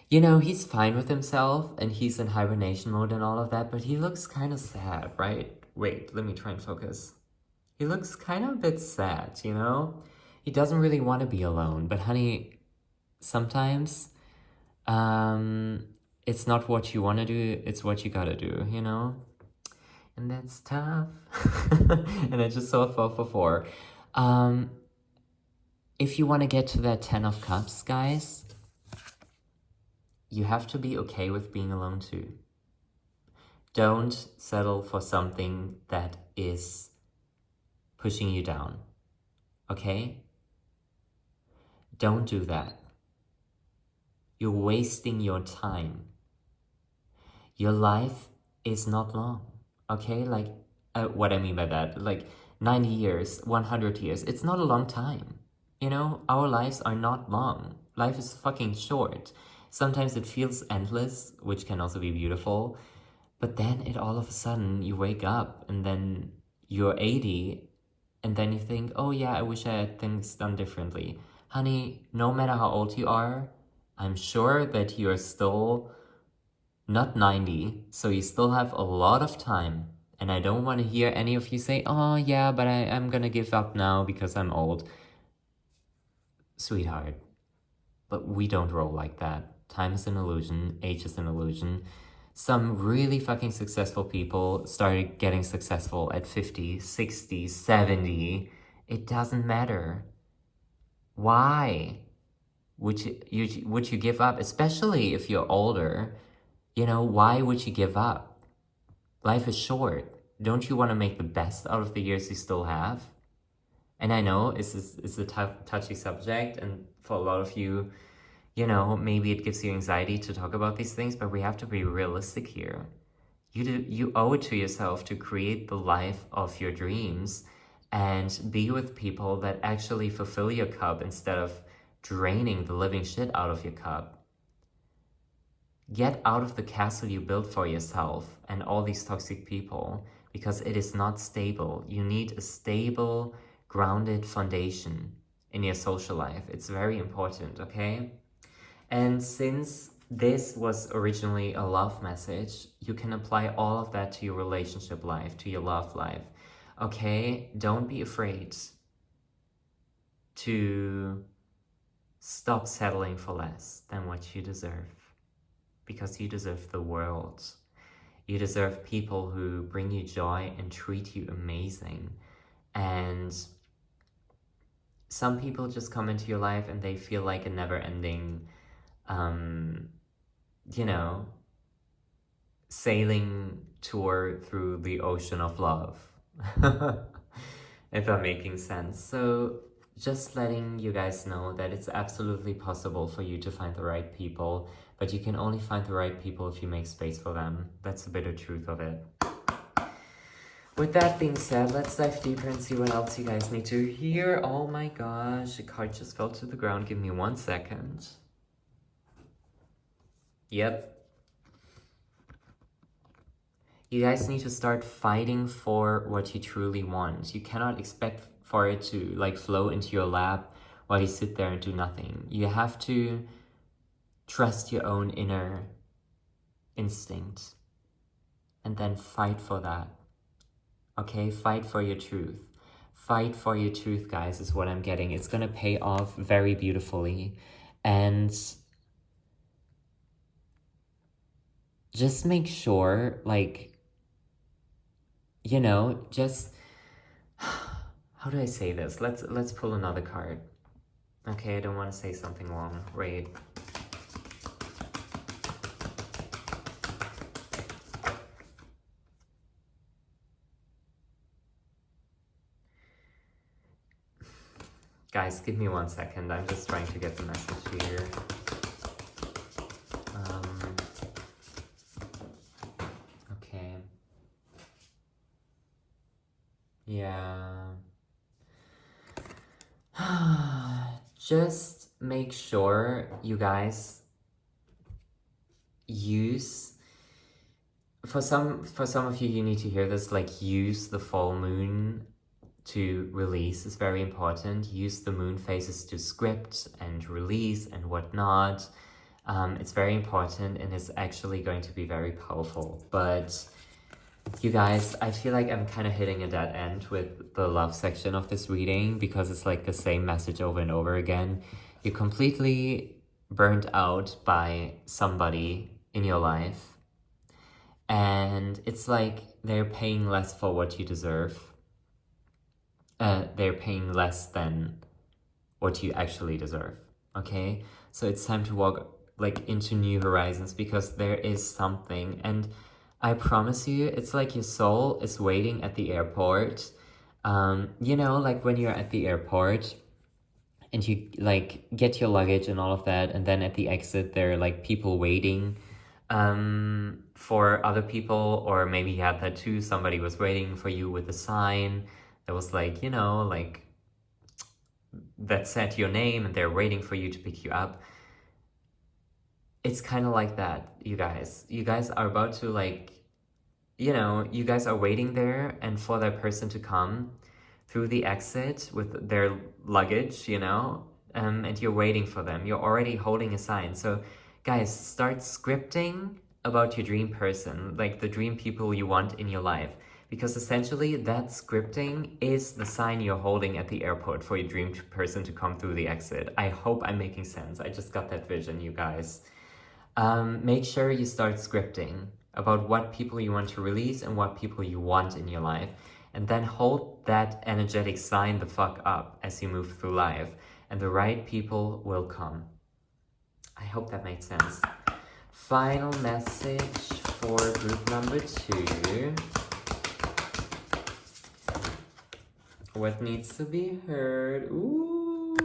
[SPEAKER 1] you know, he's fine with himself and he's in hibernation mode and all of that, but he looks kind of sad, right? Wait, let me try and focus. He looks kind of a bit sad, you know? He doesn't really want to be alone, but honey, sometimes it's not what you want to do, it's what you gotta do, you know? And that's tough. And I just saw a 4 for 4. If you want to get to that 10 of Cups, guys, you have to be okay with being alone too. Don't settle for something that is pushing you down, okay? Don't do that. You're wasting your time. Your life is not long, okay? Like, what I mean by that, like 90 years, 100 years, it's not a long time. You know, our lives are not long. Life is fucking short. Sometimes it feels endless, which can also be beautiful, but then it all of a sudden you wake up and then you're 80 and then you think, oh yeah, I wish I had things done differently. Honey, no matter how old you are, I'm sure that you're still not 90, so you still have a lot of time. And I don't want to hear any of you say, oh yeah, but I'm gonna give up now because I'm old. Sweetheart, but we don't roll like that. Time is an illusion, age is an illusion. Some really fucking successful people started getting successful at 50, 60, 70. It doesn't matter. Why would you give up? Especially if you're older, you know, why would you give up? Life is short. Don't you want to make the best out of the years you still have? And I know it's a touchy subject, and for a lot of you, you know, maybe it gives you anxiety to talk about these things, but we have to be realistic here. You owe it to yourself to create the life of your dreams and be with people that actually fulfill your cup instead of draining the living shit out of your cup. Get out of the castle you built for yourself and all these toxic people, because it is not stable. You need a stable, grounded foundation in your social life. It's very important, okay? And since this was originally a love message, you can apply all of that to your relationship life, to your love life. Okay? Don't be afraid to stop settling for less than what you deserve, because you deserve the world. You deserve people who bring you joy and treat you amazing. And some people just come into your life and they feel like a never-ending, you know, sailing tour through the ocean of love. If I'm making sense. So just letting you guys know that it's absolutely possible for you to find the right people, but you can only find the right people if you make space for them. That's the bitter truth of it. With that being said, let's dive deeper and see what else you guys need to hear. Oh my gosh, a card just fell to the ground. Give me 1 second. Yep. You guys need to start fighting for what you truly want. You cannot expect for it to like flow into your lap while you sit there and do nothing. You have to trust your own inner instinct and then fight for that. Okay, fight for your truth. Fight for your truth, guys, is what I'm getting. It's gonna pay off very beautifully. And just make sure, like, you know, just, how do I say this? Let's pull another card. Okay, I don't want to say something wrong. Wait. Guys, give me 1 second. I'm just trying to get the message here. Okay. Yeah. Just make sure you guys use, for some of you, you need to hear this, like, use the full moon to release is very important. Use the moon phases to script and release and whatnot. It's very important and it's actually going to be very powerful. But you guys, I feel like I'm kind of hitting a dead end with the love section of this reading because it's like the same message over and over again. You're completely burned out by somebody in your life, and it's like they're paying less for what you deserve. They're paying less than what you actually deserve, okay? So it's time to walk like into new horizons because there is something, and I promise you, it's like your soul is waiting at the airport. You know, like when you're at the airport and you like get your luggage and all of that, and then at the exit there are like people waiting for other people, or maybe you had that too, somebody was waiting for you with a sign that was like, you know, like that said your name and they're waiting for you to pick you up. It's kind of like that, you guys. You guys are about to like, you know, you guys are waiting there and for that person to come through the exit with their luggage, you know, and you're waiting for them. You're already holding a sign. So guys, start scripting about your dream person, like the dream people you want in your life. Because essentially that scripting is the sign you're holding at the airport for your dream person to come through the exit. I hope I'm making sense. I just got that vision, you guys. Make sure you start scripting about what people you want to release and what people you want in your life. And then hold that energetic sign the fuck up as you move through life. And the right people will come. I hope that made sense. Final message for group number 2. What needs to be heard? Ooh.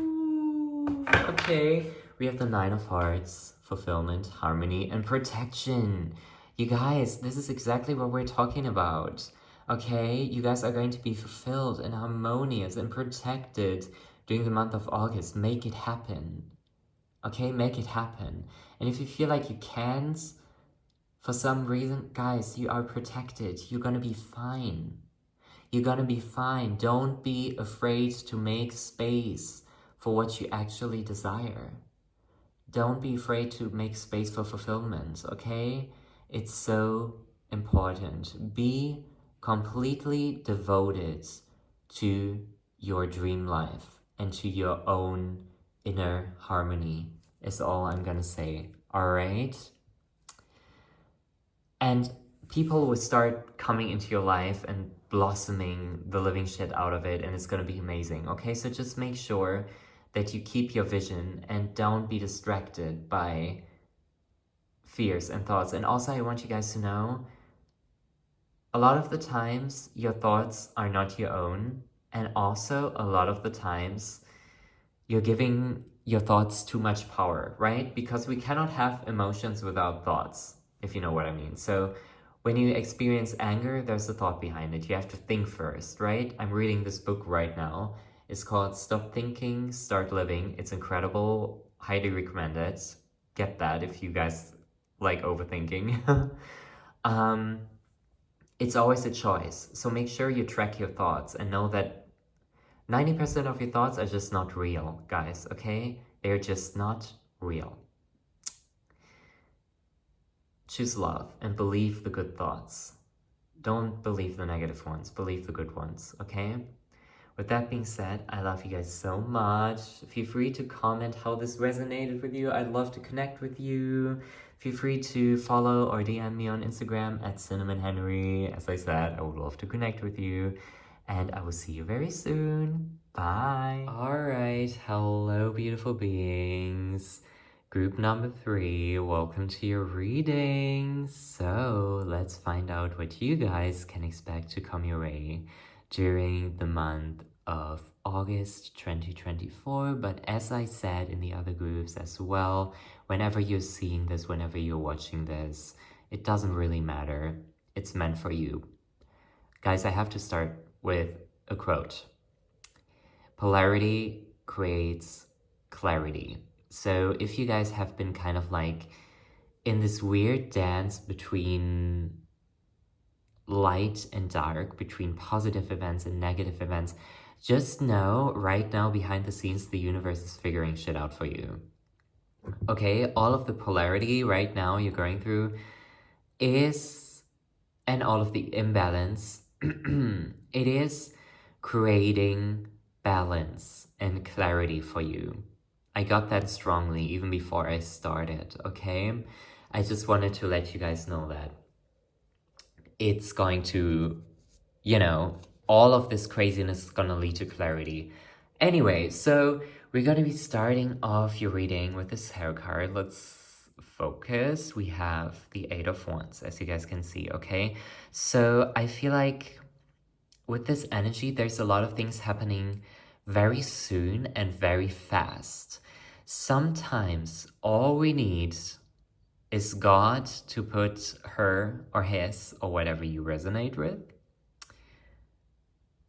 [SPEAKER 1] Okay. We have the 9 of Hearts. Fulfillment, harmony, and protection. You guys, this is exactly what we're talking about. Okay? You guys are going to be fulfilled and harmonious and protected during the month of August. Make it happen. Okay? Make it happen. And if you feel like you can't, for some reason, guys, you are protected. You're gonna be fine. You're gonna be fine. Don't be afraid to make space for what you actually desire. Don't be afraid to make space for fulfillment, okay? It's so important. Be completely devoted to your dream life and to your own inner harmony is all I'm gonna say, all right? And people will start coming into your life and blossoming the living shit out of it, and it's gonna be amazing, okay? So just make sure that you keep your vision and don't be distracted by fears and thoughts. And also I want you guys to know, a lot of the times your thoughts are not your own, and also a lot of the times you're giving your thoughts too much power, right? Because we cannot have emotions without thoughts, if you know what I mean. So when you experience anger, there's a thought behind it. You have to think first, right? I'm reading this book right now. It's called Stop Thinking, Start Living. It's incredible. Highly recommend it. Get that if you guys like overthinking. It's always a choice. So make sure you track your thoughts and know that 90% of your thoughts are just not real, guys, okay? They're just not real. Choose love and believe the good thoughts. Don't believe the negative ones. Believe the good ones, okay? With that being said, I love you guys so much. Feel free to comment how this resonated with you. I'd love to connect with you. Feel free to follow or DM me on Instagram at CinnamonHenry. As I said, I would love to connect with you. And I will see you very soon. Bye. Alright, hello beautiful beings. Group number 3, welcome to your reading. So let's find out what you guys can expect to come your way during the month of August 2024. But as I said in the other groups as well, whenever you're seeing this, whenever you're watching this, it doesn't really matter. It's meant for you. Guys, I have to start with a quote. Polarity creates clarity. So if you guys have been kind of like in this weird dance between light and dark, between positive events and negative events, just know right now behind the scenes, the universe is figuring shit out for you. Okay, all of the polarity right now you're going through is, and all of the imbalance, it is creating balance and clarity for you. I got that strongly even before I started, okay? I just wanted to let you guys know that it's going to, you know, all of this craziness is gonna lead to clarity. Anyway, so we're gonna be starting off your reading with this tarot card. Let's focus. We have the Eight of Wands, as you guys can see, okay? So I feel like with this energy, there's a lot of things happening very soon and very fast. Sometimes all we need is God to put her or his, or whatever you resonate with,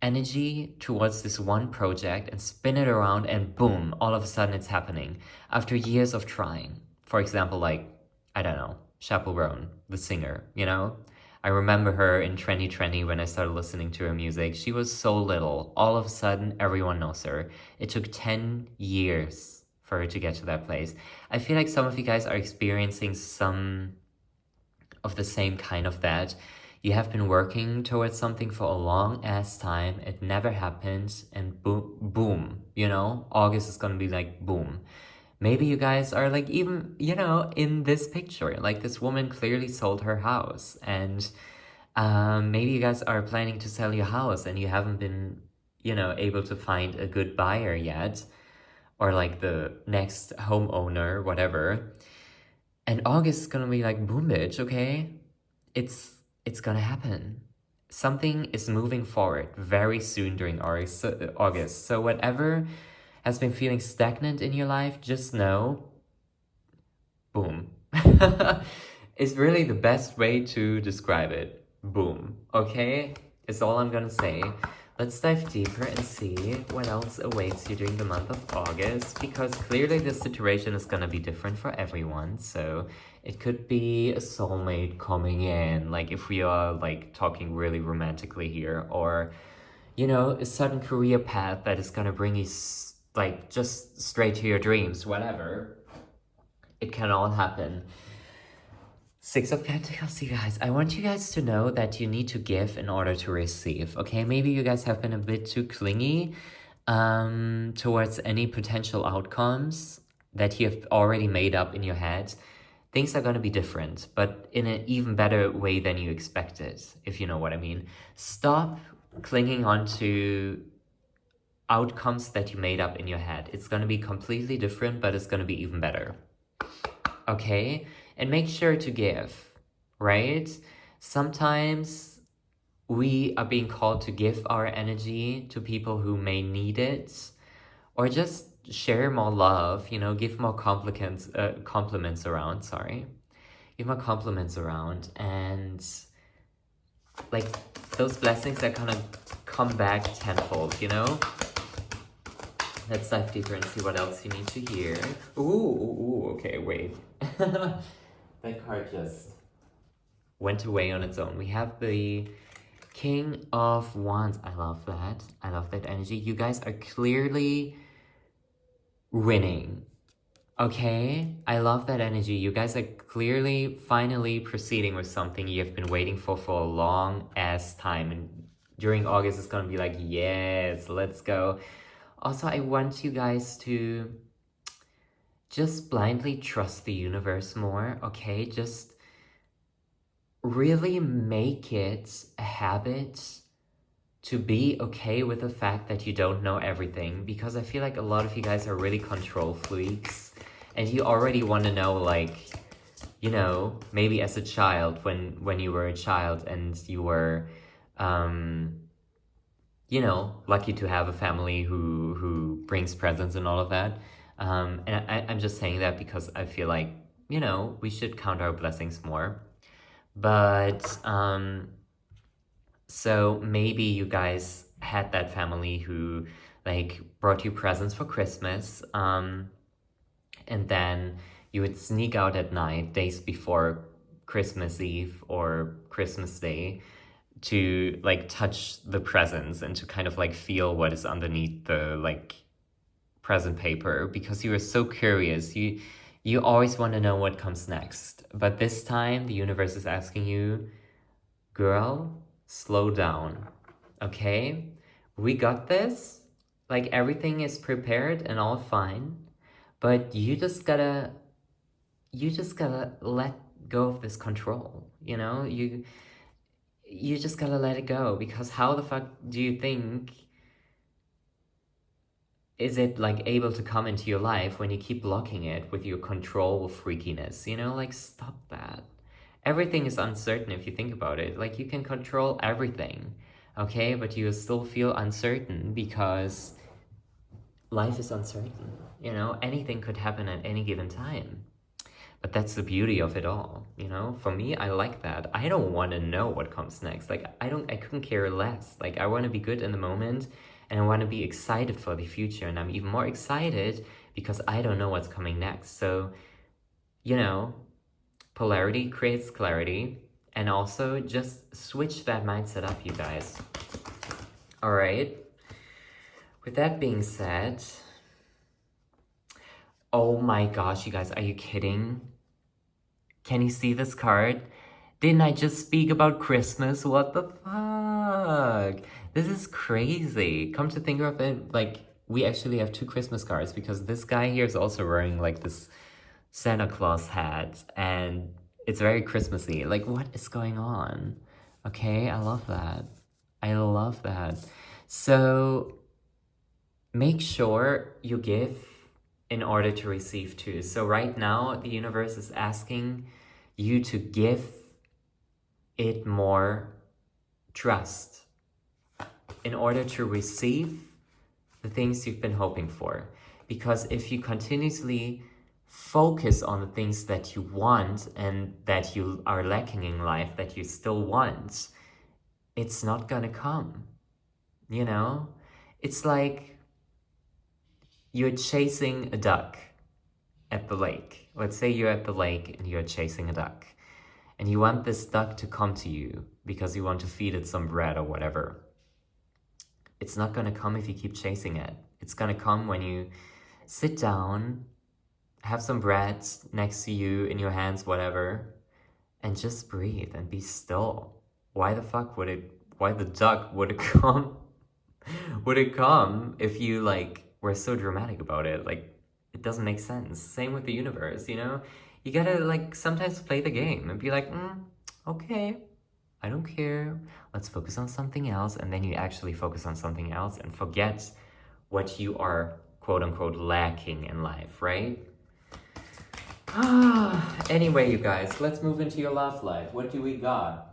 [SPEAKER 1] energy towards this one project and spin it around, and boom, all of a sudden it's happening after years of trying. For example, like, I don't know, Chaperone, the singer, you know? I remember her in 2020 when I started listening to her music. She was so little. All of a sudden, everyone knows her. It took 10 years for her to get to that place. I feel like some of you guys are experiencing some of the same kind of that. You have been working towards something for a long ass time. It never happened, and boom, boom, you know, August is gonna be like boom. Maybe you guys are like, even, you know, in this picture, like this woman clearly sold her house, and maybe you guys are planning to sell your house and you haven't been, you know, able to find a good buyer yet, or like the next homeowner, whatever. And August is gonna be like, boom, bitch, okay? It's gonna happen. Something is moving forward very soon during August. So whatever has been feeling stagnant in your life, just know, boom. It's really the best way to describe it. Boom. Okay? Is all I'm gonna say. Let's dive deeper and see what else awaits you during the month of August, because clearly this situation is gonna be different for everyone. So it could be a soulmate coming in, like if we are like talking really romantically here, or, you know, a sudden career path that is gonna bring you like just straight to your dreams, whatever. It can all happen. Six of Pentacles, you guys. I want you guys to know that you need to give in order to receive, okay? Maybe you guys have been a bit too clingy towards any potential outcomes that you have already made up in your head. Things are going to be different, but in an even better way than you expected, if you know what I mean. Stop clinging on to outcomes that you made up in your head. It's going to be completely different, but it's going to be even better. Okay? And make sure to give, right? Sometimes we are being called to give our energy to people who may need it, or just share more love, you know, give more compliments around, sorry. Give more compliments around, and like those blessings are gonna come back tenfold, you know? Let's dive deeper and see what else you need to hear. Ooh, okay, wait. That card just went away on its own. We have the King of Wands. I love that. I love that energy. You guys are clearly winning. Okay? I love that energy. You guys are clearly finally proceeding with something you have been waiting for a long ass time. And during August, it's gonna be like, yes, let's go. Also, I want you guys to just blindly trust the universe more, okay? Just really make it a habit to be okay with the fact that you don't know everything, because I feel like a lot of you guys are really control freaks, and you already want to know, like, you know, maybe as a child, when you were a child and you were, you know, lucky to have a family who brings presents and all of that. And I'm just saying that because I feel like, you know, we should count our blessings more. But, so maybe you guys had that family who, like, brought you presents for Christmas, and then you would sneak out at night, days before Christmas Eve or Christmas Day, to like touch the presents and to kind of like feel what is underneath the like present paper, because you are so curious. You always want to know what comes next. But this time the universe is asking you, girl, slow down. Okay? We got this. Like everything is prepared and all fine. But you just gotta let go of this control. You just gotta let it go, because how the fuck do you think is it like able to come into your life when you keep blocking it with your control freakiness? Like, stop that. Everything is uncertain if you think about it. Like, you can control everything, okay? But you still feel uncertain because life is uncertain. Anything could happen at any given time. But that's the beauty of it all. For me, I like that. I don't want to know what comes next. Like, I couldn't care less. Like, I want to be good in the moment, and I want to be excited for the future. And I'm even more excited because I don't know what's coming next. So, polarity creates clarity. And also just switch that mindset up, you guys. All right. With that being said, oh my gosh, you guys, are you kidding? Can you see this card? Didn't I just speak about Christmas? What the fuck? This is crazy. Come to think of it, like, we actually have 2 Christmas cards, because this guy here is also wearing like this Santa Claus hat, and it's very Christmassy. Like, what is going on? Okay, I love that. I love that. So make sure you give in order to receive too. So right now, the universe is asking you to give it more trust in order to receive the things you've been hoping for. Because if you continuously focus on the things that you want and that you are lacking in life, that you still want, it's not gonna come. It's like you're chasing a duck at the lake. Let's say you're at the lake and you're chasing a duck, and you want this duck to come to you because you want to feed it some bread or whatever. It's not gonna come if you keep chasing it. It's gonna come when you sit down, have some bread next to you in your hands, whatever, and just breathe and be still. Why the duck would it come? Would it come if you like were so dramatic about it? Like, it doesn't make sense. Same with the universe, You gotta like sometimes play the game and be like, okay, I don't care. Let's focus on something else. And then you actually focus on something else and forget what you are, quote unquote, lacking in life, right? Anyway, you guys, let's move into your love life. What do we got?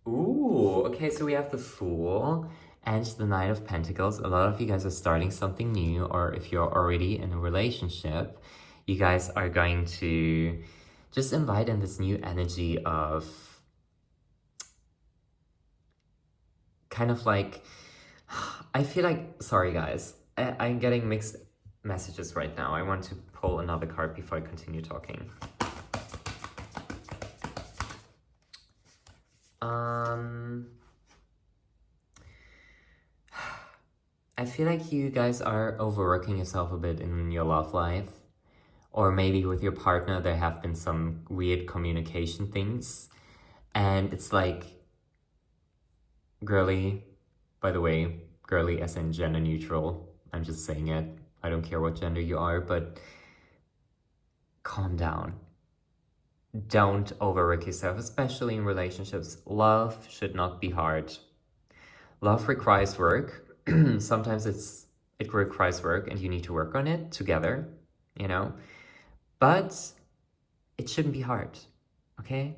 [SPEAKER 1] Ooh, okay, so we have the Fool and the Knight of Pentacles. A lot of you guys are starting something new, or if you're already in a relationship, you guys are going to just invite in this new energy of kind of like, I feel like, sorry guys, I'm getting mixed messages right now. I want to pull another card before I continue talking. I feel like you guys are overworking yourself a bit in your love life, or maybe with your partner there have been some weird communication things, and it's like, girly, by the way, girly as in gender neutral, I'm just saying it, I don't care what gender you are, but calm down. Don't overwork yourself, especially in relationships. Love should not be hard. Love requires work. Sometimes it requires work and you need to work on it together, but it shouldn't be hard, okay?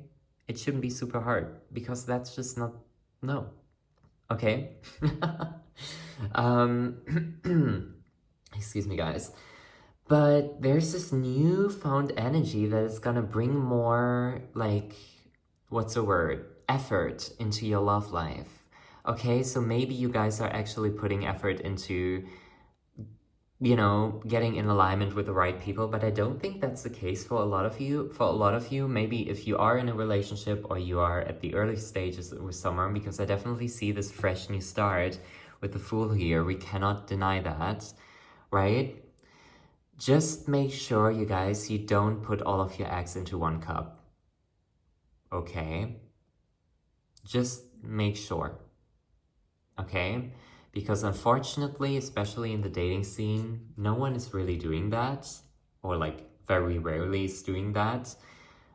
[SPEAKER 1] It shouldn't be super hard, because that's just not, no, okay? Excuse me, guys. But there's this newfound energy that is gonna bring more, like, what's the word? Effort into your love life. Okay, so maybe you guys are actually putting effort into you know, getting in alignment with the right people, but I don't think that's the case for a lot of you. For a lot of you, maybe if you are in a relationship or you are at the early stages with someone, because I definitely see this fresh new start with the Fool here. We cannot deny that, right? Just make sure, you guys, you don't put all of your eggs into one cup, okay? Just make sure, okay? Because unfortunately, especially in the dating scene, no one is really doing that, or like very rarely is doing that.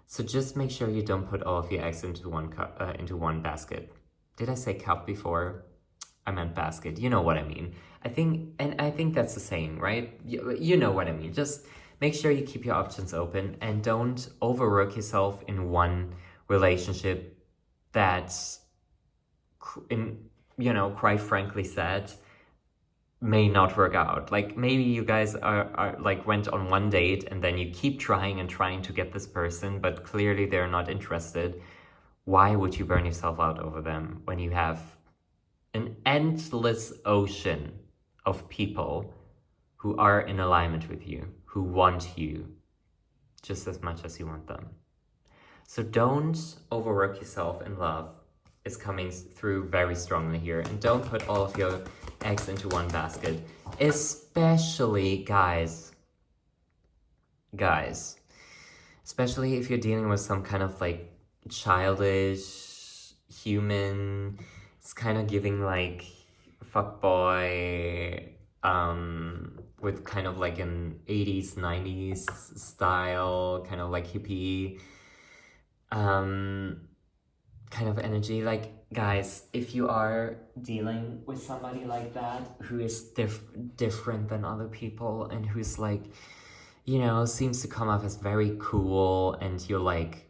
[SPEAKER 1] So just make sure you don't put all of your eggs into one cup, into one basket. Did I say cup before? I meant basket. You know what I mean. I think that's the saying, right? You know what I mean. Just make sure you keep your options open and don't overwork yourself in one relationship that's, in, you know, quite frankly said, may not work out. Like maybe you guys are like went on one date and then you keep trying and trying to get this person, but clearly they're not interested. Why would you burn yourself out over them when you have an endless ocean of people who are in alignment with you, who want you just as much as you want them? So don't overwork yourself in love. It's coming through very strongly here. And don't put all of your eggs into one basket. Especially, guys, especially if you're dealing with some kind of like childish human, it's kind of giving like fuckboy, with kind of like an 80s, 90s style, kind of like hippie, kind of energy. Like, guys, if you are dealing with somebody like that who is different than other people and who's like, you know, seems to come off as very cool, and you're like,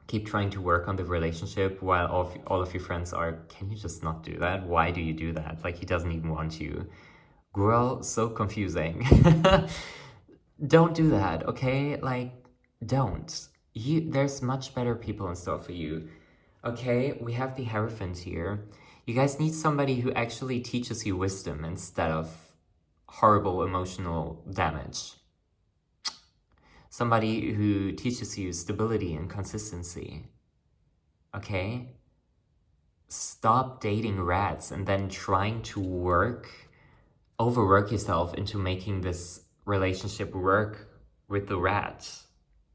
[SPEAKER 1] keep trying to work on the relationship while all of your friends are, can you just not do that? Why do you do that? Like, he doesn't even want you. Girl, so confusing. Don't do that, okay? Like, don't. There's much better people in store for you. Okay, we have the Hierophant here. You guys need somebody who actually teaches you wisdom instead of horrible emotional damage. Somebody who teaches you stability and consistency. Okay? Stop dating rats and then trying to overwork yourself into making this relationship work with the rat.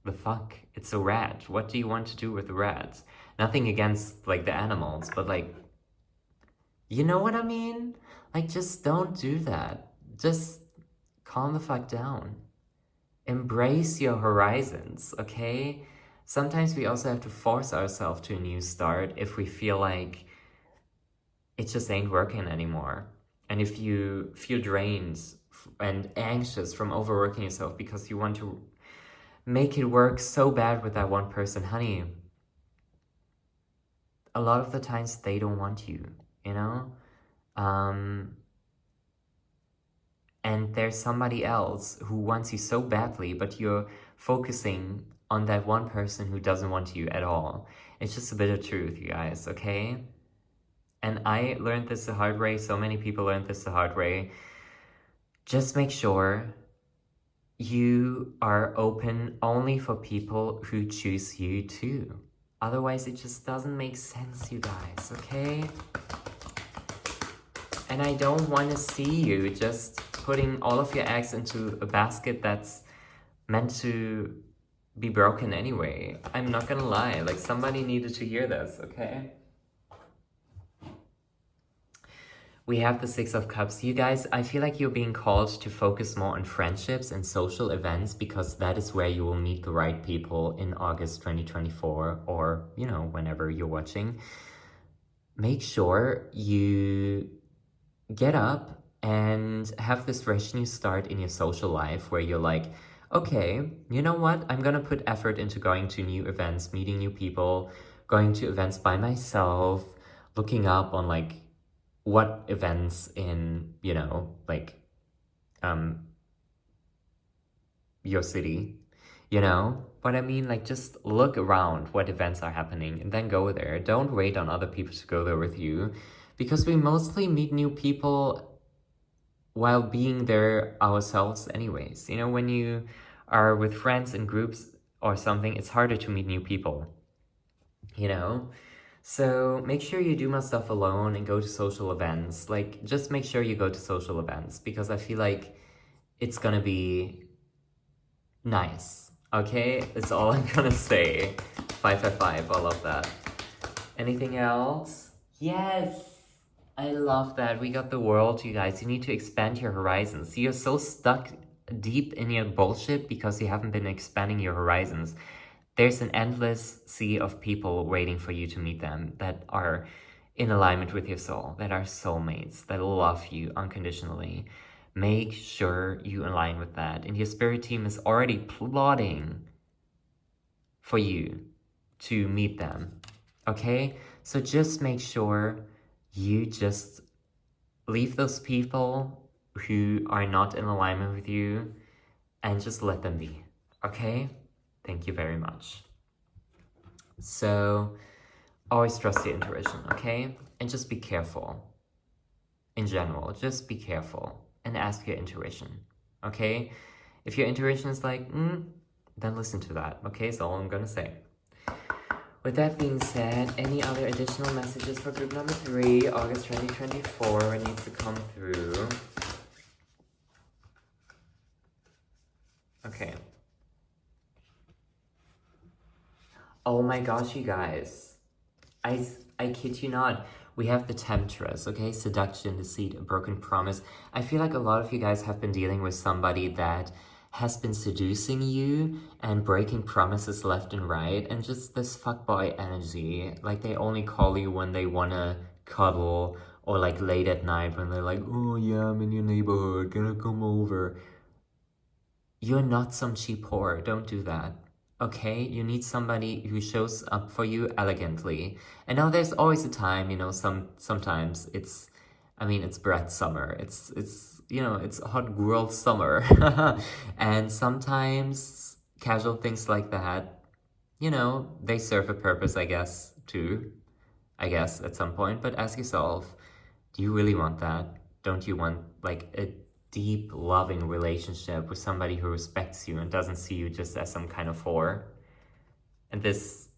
[SPEAKER 1] The fuck? It's a rat. What do you want to do with the rat? Nothing against, like, the animals, but, like, you know what I mean? Like, just don't do that. Just calm the fuck down. Embrace your horizons, okay? Sometimes we also have to force ourselves to a new start if we feel like it just ain't working anymore. And if you feel drained and anxious from overworking yourself because you want to make it work so bad with that one person, honey, a lot of the times they don't want you, you know? And there's somebody else who wants you so badly, but you're focusing on that one person who doesn't want you at all. It's just a bit of truth, you guys, okay? And I learned this the hard way. So many people learned this the hard way. Just make sure you are open only for people who choose you too. Otherwise, it just doesn't make sense, you guys, okay? And I don't want to see you just putting all of your eggs into a basket that's meant to be broken anyway. I'm not gonna lie, like, somebody needed to hear this, okay? We have the Six of Cups. You guys, I feel like you're being called to focus more on friendships and social events because that is where you will meet the right people in August 2024, or, you know, whenever you're watching. Make sure you get up and have this fresh new start in your social life where you're like, okay, you know what? I'm gonna put effort into going to new events, meeting new people, going to events by myself, looking up on like what events in, you know, like your city, you know what I mean? Like, just look around what events are happening and then go there. Don't wait on other people to go there with you, because we mostly meet new people while being there ourselves anyways. You know, when you are with friends in groups or something, it's harder to meet new people, you know? So make sure you do more stuff alone and go to social events. Like, just make sure you go to social events because I feel like it's gonna be nice. Okay? That's all I'm gonna say. 555, I love that. Anything else? Yes! I love that. We got the world, you guys. You need to expand your horizons. You're so stuck deep in your bullshit because you haven't been expanding your horizons. There's an endless sea of people waiting for you to meet them that are in alignment with your soul, that are soulmates, that love you unconditionally. Make sure you align with that. And your spirit team is already plotting for you to meet them. Okay? So just make sure you just leave those people who are not in alignment with you and just let them be. Okay? Thank you very much. So always trust your intuition, okay? And just be careful. In general, just be careful and ask your intuition, okay? If your intuition is like, then listen to that, okay? That's all I'm gonna say. With that being said, any other additional messages for group number 3, August 2024, needs to come through? Okay. Oh my gosh, you guys. I kid you not. We have the temptress, okay? Seduction, deceit, a broken promise. I feel like a lot of you guys have been dealing with somebody that has been seducing you and breaking promises left and right, and just this fuckboy energy. Like, they only call you when they wanna cuddle, or like late at night when they're like, oh yeah, I'm in your neighborhood, gonna come over. You're not some cheap whore. Don't do that. Okay? You need somebody who shows up for you elegantly. And now there's always a time, you know, sometimes it's brat summer. It's hot girl summer. And sometimes casual things like that, you know, they serve a purpose, I guess, too. I guess at some point. But ask yourself, do you really want that? Don't you want like a deep, loving relationship with somebody who respects you and doesn't see you just as some kind of whore? And this,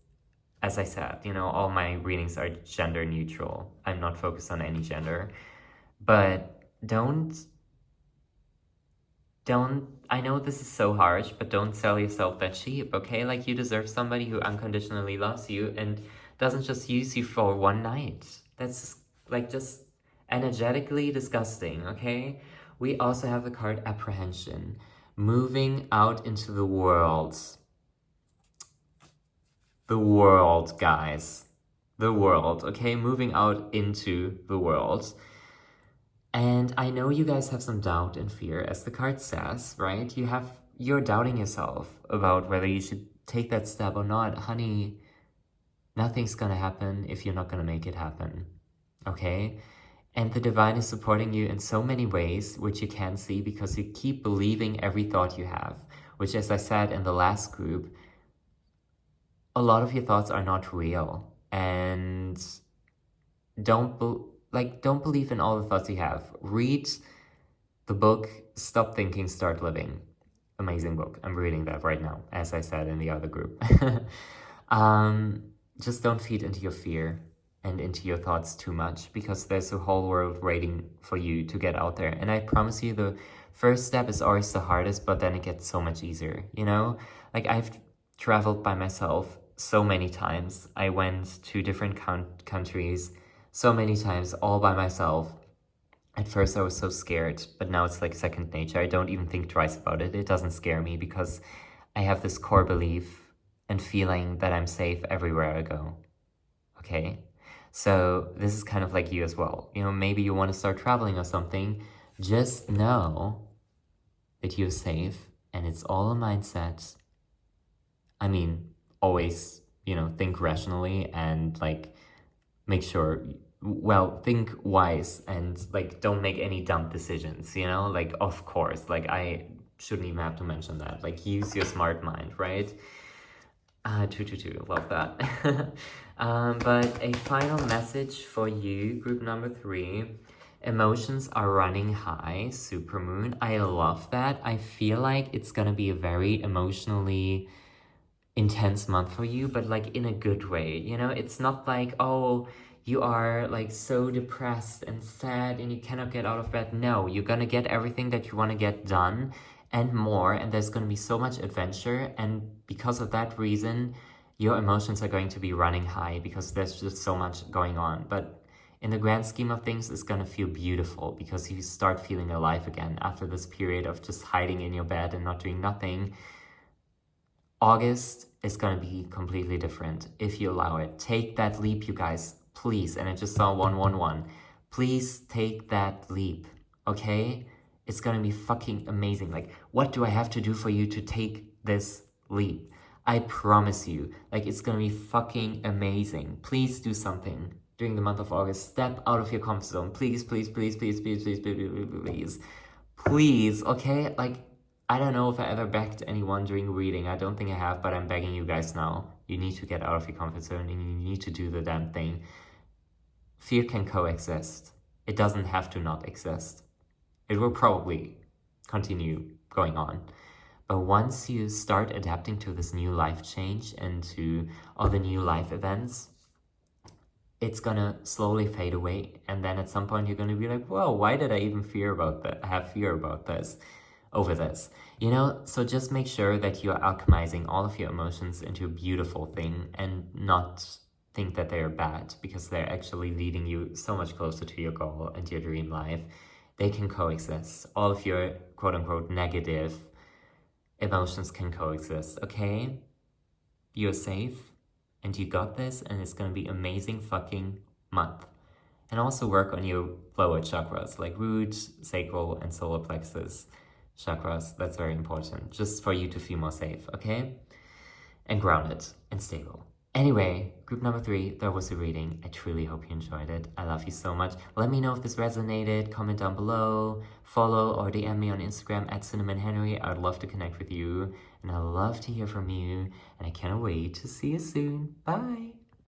[SPEAKER 1] as I said, you know, all my readings are gender neutral. I'm not focused on any gender. But I know this is so harsh, but don't sell yourself that cheap, okay? Like, you deserve somebody who unconditionally loves you and doesn't just use you for one night. That's just energetically disgusting, okay? We also have the card apprehension, moving out into the world. The world, guys. The world, okay? Moving out into the world. And I know you guys have some doubt and fear, as the card says, right? You're doubting yourself about whether you should take that step or not. Honey, nothing's gonna happen if you're not gonna make it happen, okay? And the divine is supporting you in so many ways, which you can't see because you keep believing every thought you have, which, as I said in the last group, a lot of your thoughts are not real. And don't believe in all the thoughts you have. Read the book Stop Thinking, Start Living. Amazing book. I'm reading that right now, as I said in the other group. Just don't feed into your fear and into your thoughts too much, because there's a whole world waiting for you to get out there. And I promise you, the first step is always the hardest, but then it gets so much easier, you know? Like, I've traveled by myself so many times. I went to different countries so many times, all by myself. At first I was so scared, but now it's like second nature. I don't even think twice about it. It doesn't scare me because I have this core belief and feeling that I'm safe everywhere I go. Okay? So this is kind of like you as well. You know, maybe you want to start traveling or something. Just know that you're safe and it's all a mindset. I mean, always, you know, think rationally and like make sure, well, think wise and like don't make any dumb decisions, you know? Like, of course, like I shouldn't even have to mention that. Like, use your smart mind, right? 222, love that. But a final message for you, group number 3. Emotions are running high, supermoon. I love that. I feel like it's gonna be a very emotionally intense month for you, but like in a good way. You know, it's not like, oh, you are like so depressed and sad and you cannot get out of bed. No, you're gonna get everything that you want to get done and more, and there's gonna be so much adventure, and because of that reason your emotions are going to be running high because there's just so much going on. But in the grand scheme of things, it's gonna feel beautiful because you start feeling alive again after this period of just hiding in your bed and not doing nothing. August is going to be completely different if you allow it. Take that leap, you guys, please. And I just saw 111. Please take that leap, okay? It's going to be fucking amazing. Like, what do I have to do for you to take this leap? I promise you, like, it's going to be fucking amazing. Please do something during the month of August. Step out of your comfort zone. Please, please, please, please, please, please, please, please, please, please. Please, okay? Like, I don't know if I ever begged anyone during reading. I don't think I have, but I'm begging you guys now. You need to get out of your comfort zone and you need to do the damn thing. Fear can coexist. It doesn't have to not exist. It will probably continue going on. But once you start adapting to this new life change and to all the new life events, it's gonna slowly fade away. And then at some point you're gonna be like, whoa, why did I even have fear about this? Over this, you know? So just make sure that you're alchemizing all of your emotions into a beautiful thing and not think that they're bad, because they're actually leading you so much closer to your goal and your dream life. They can coexist. All of your quote-unquote negative emotions can coexist, okay? You're safe and you got this, and it's gonna be amazing fucking month. And also work on your lower chakras like root, sacral, and solar plexus chakras. That's very important, just for you to feel more safe, okay? And grounded and stable. Anyway, group number 3, that was the reading. I truly hope you enjoyed it. I love you so much. Let me know if this resonated. Comment down below. Follow or DM me on Instagram at CinnamonHenry. I would love to connect with you. And I love to hear from you. And I cannot wait to see you soon. Bye!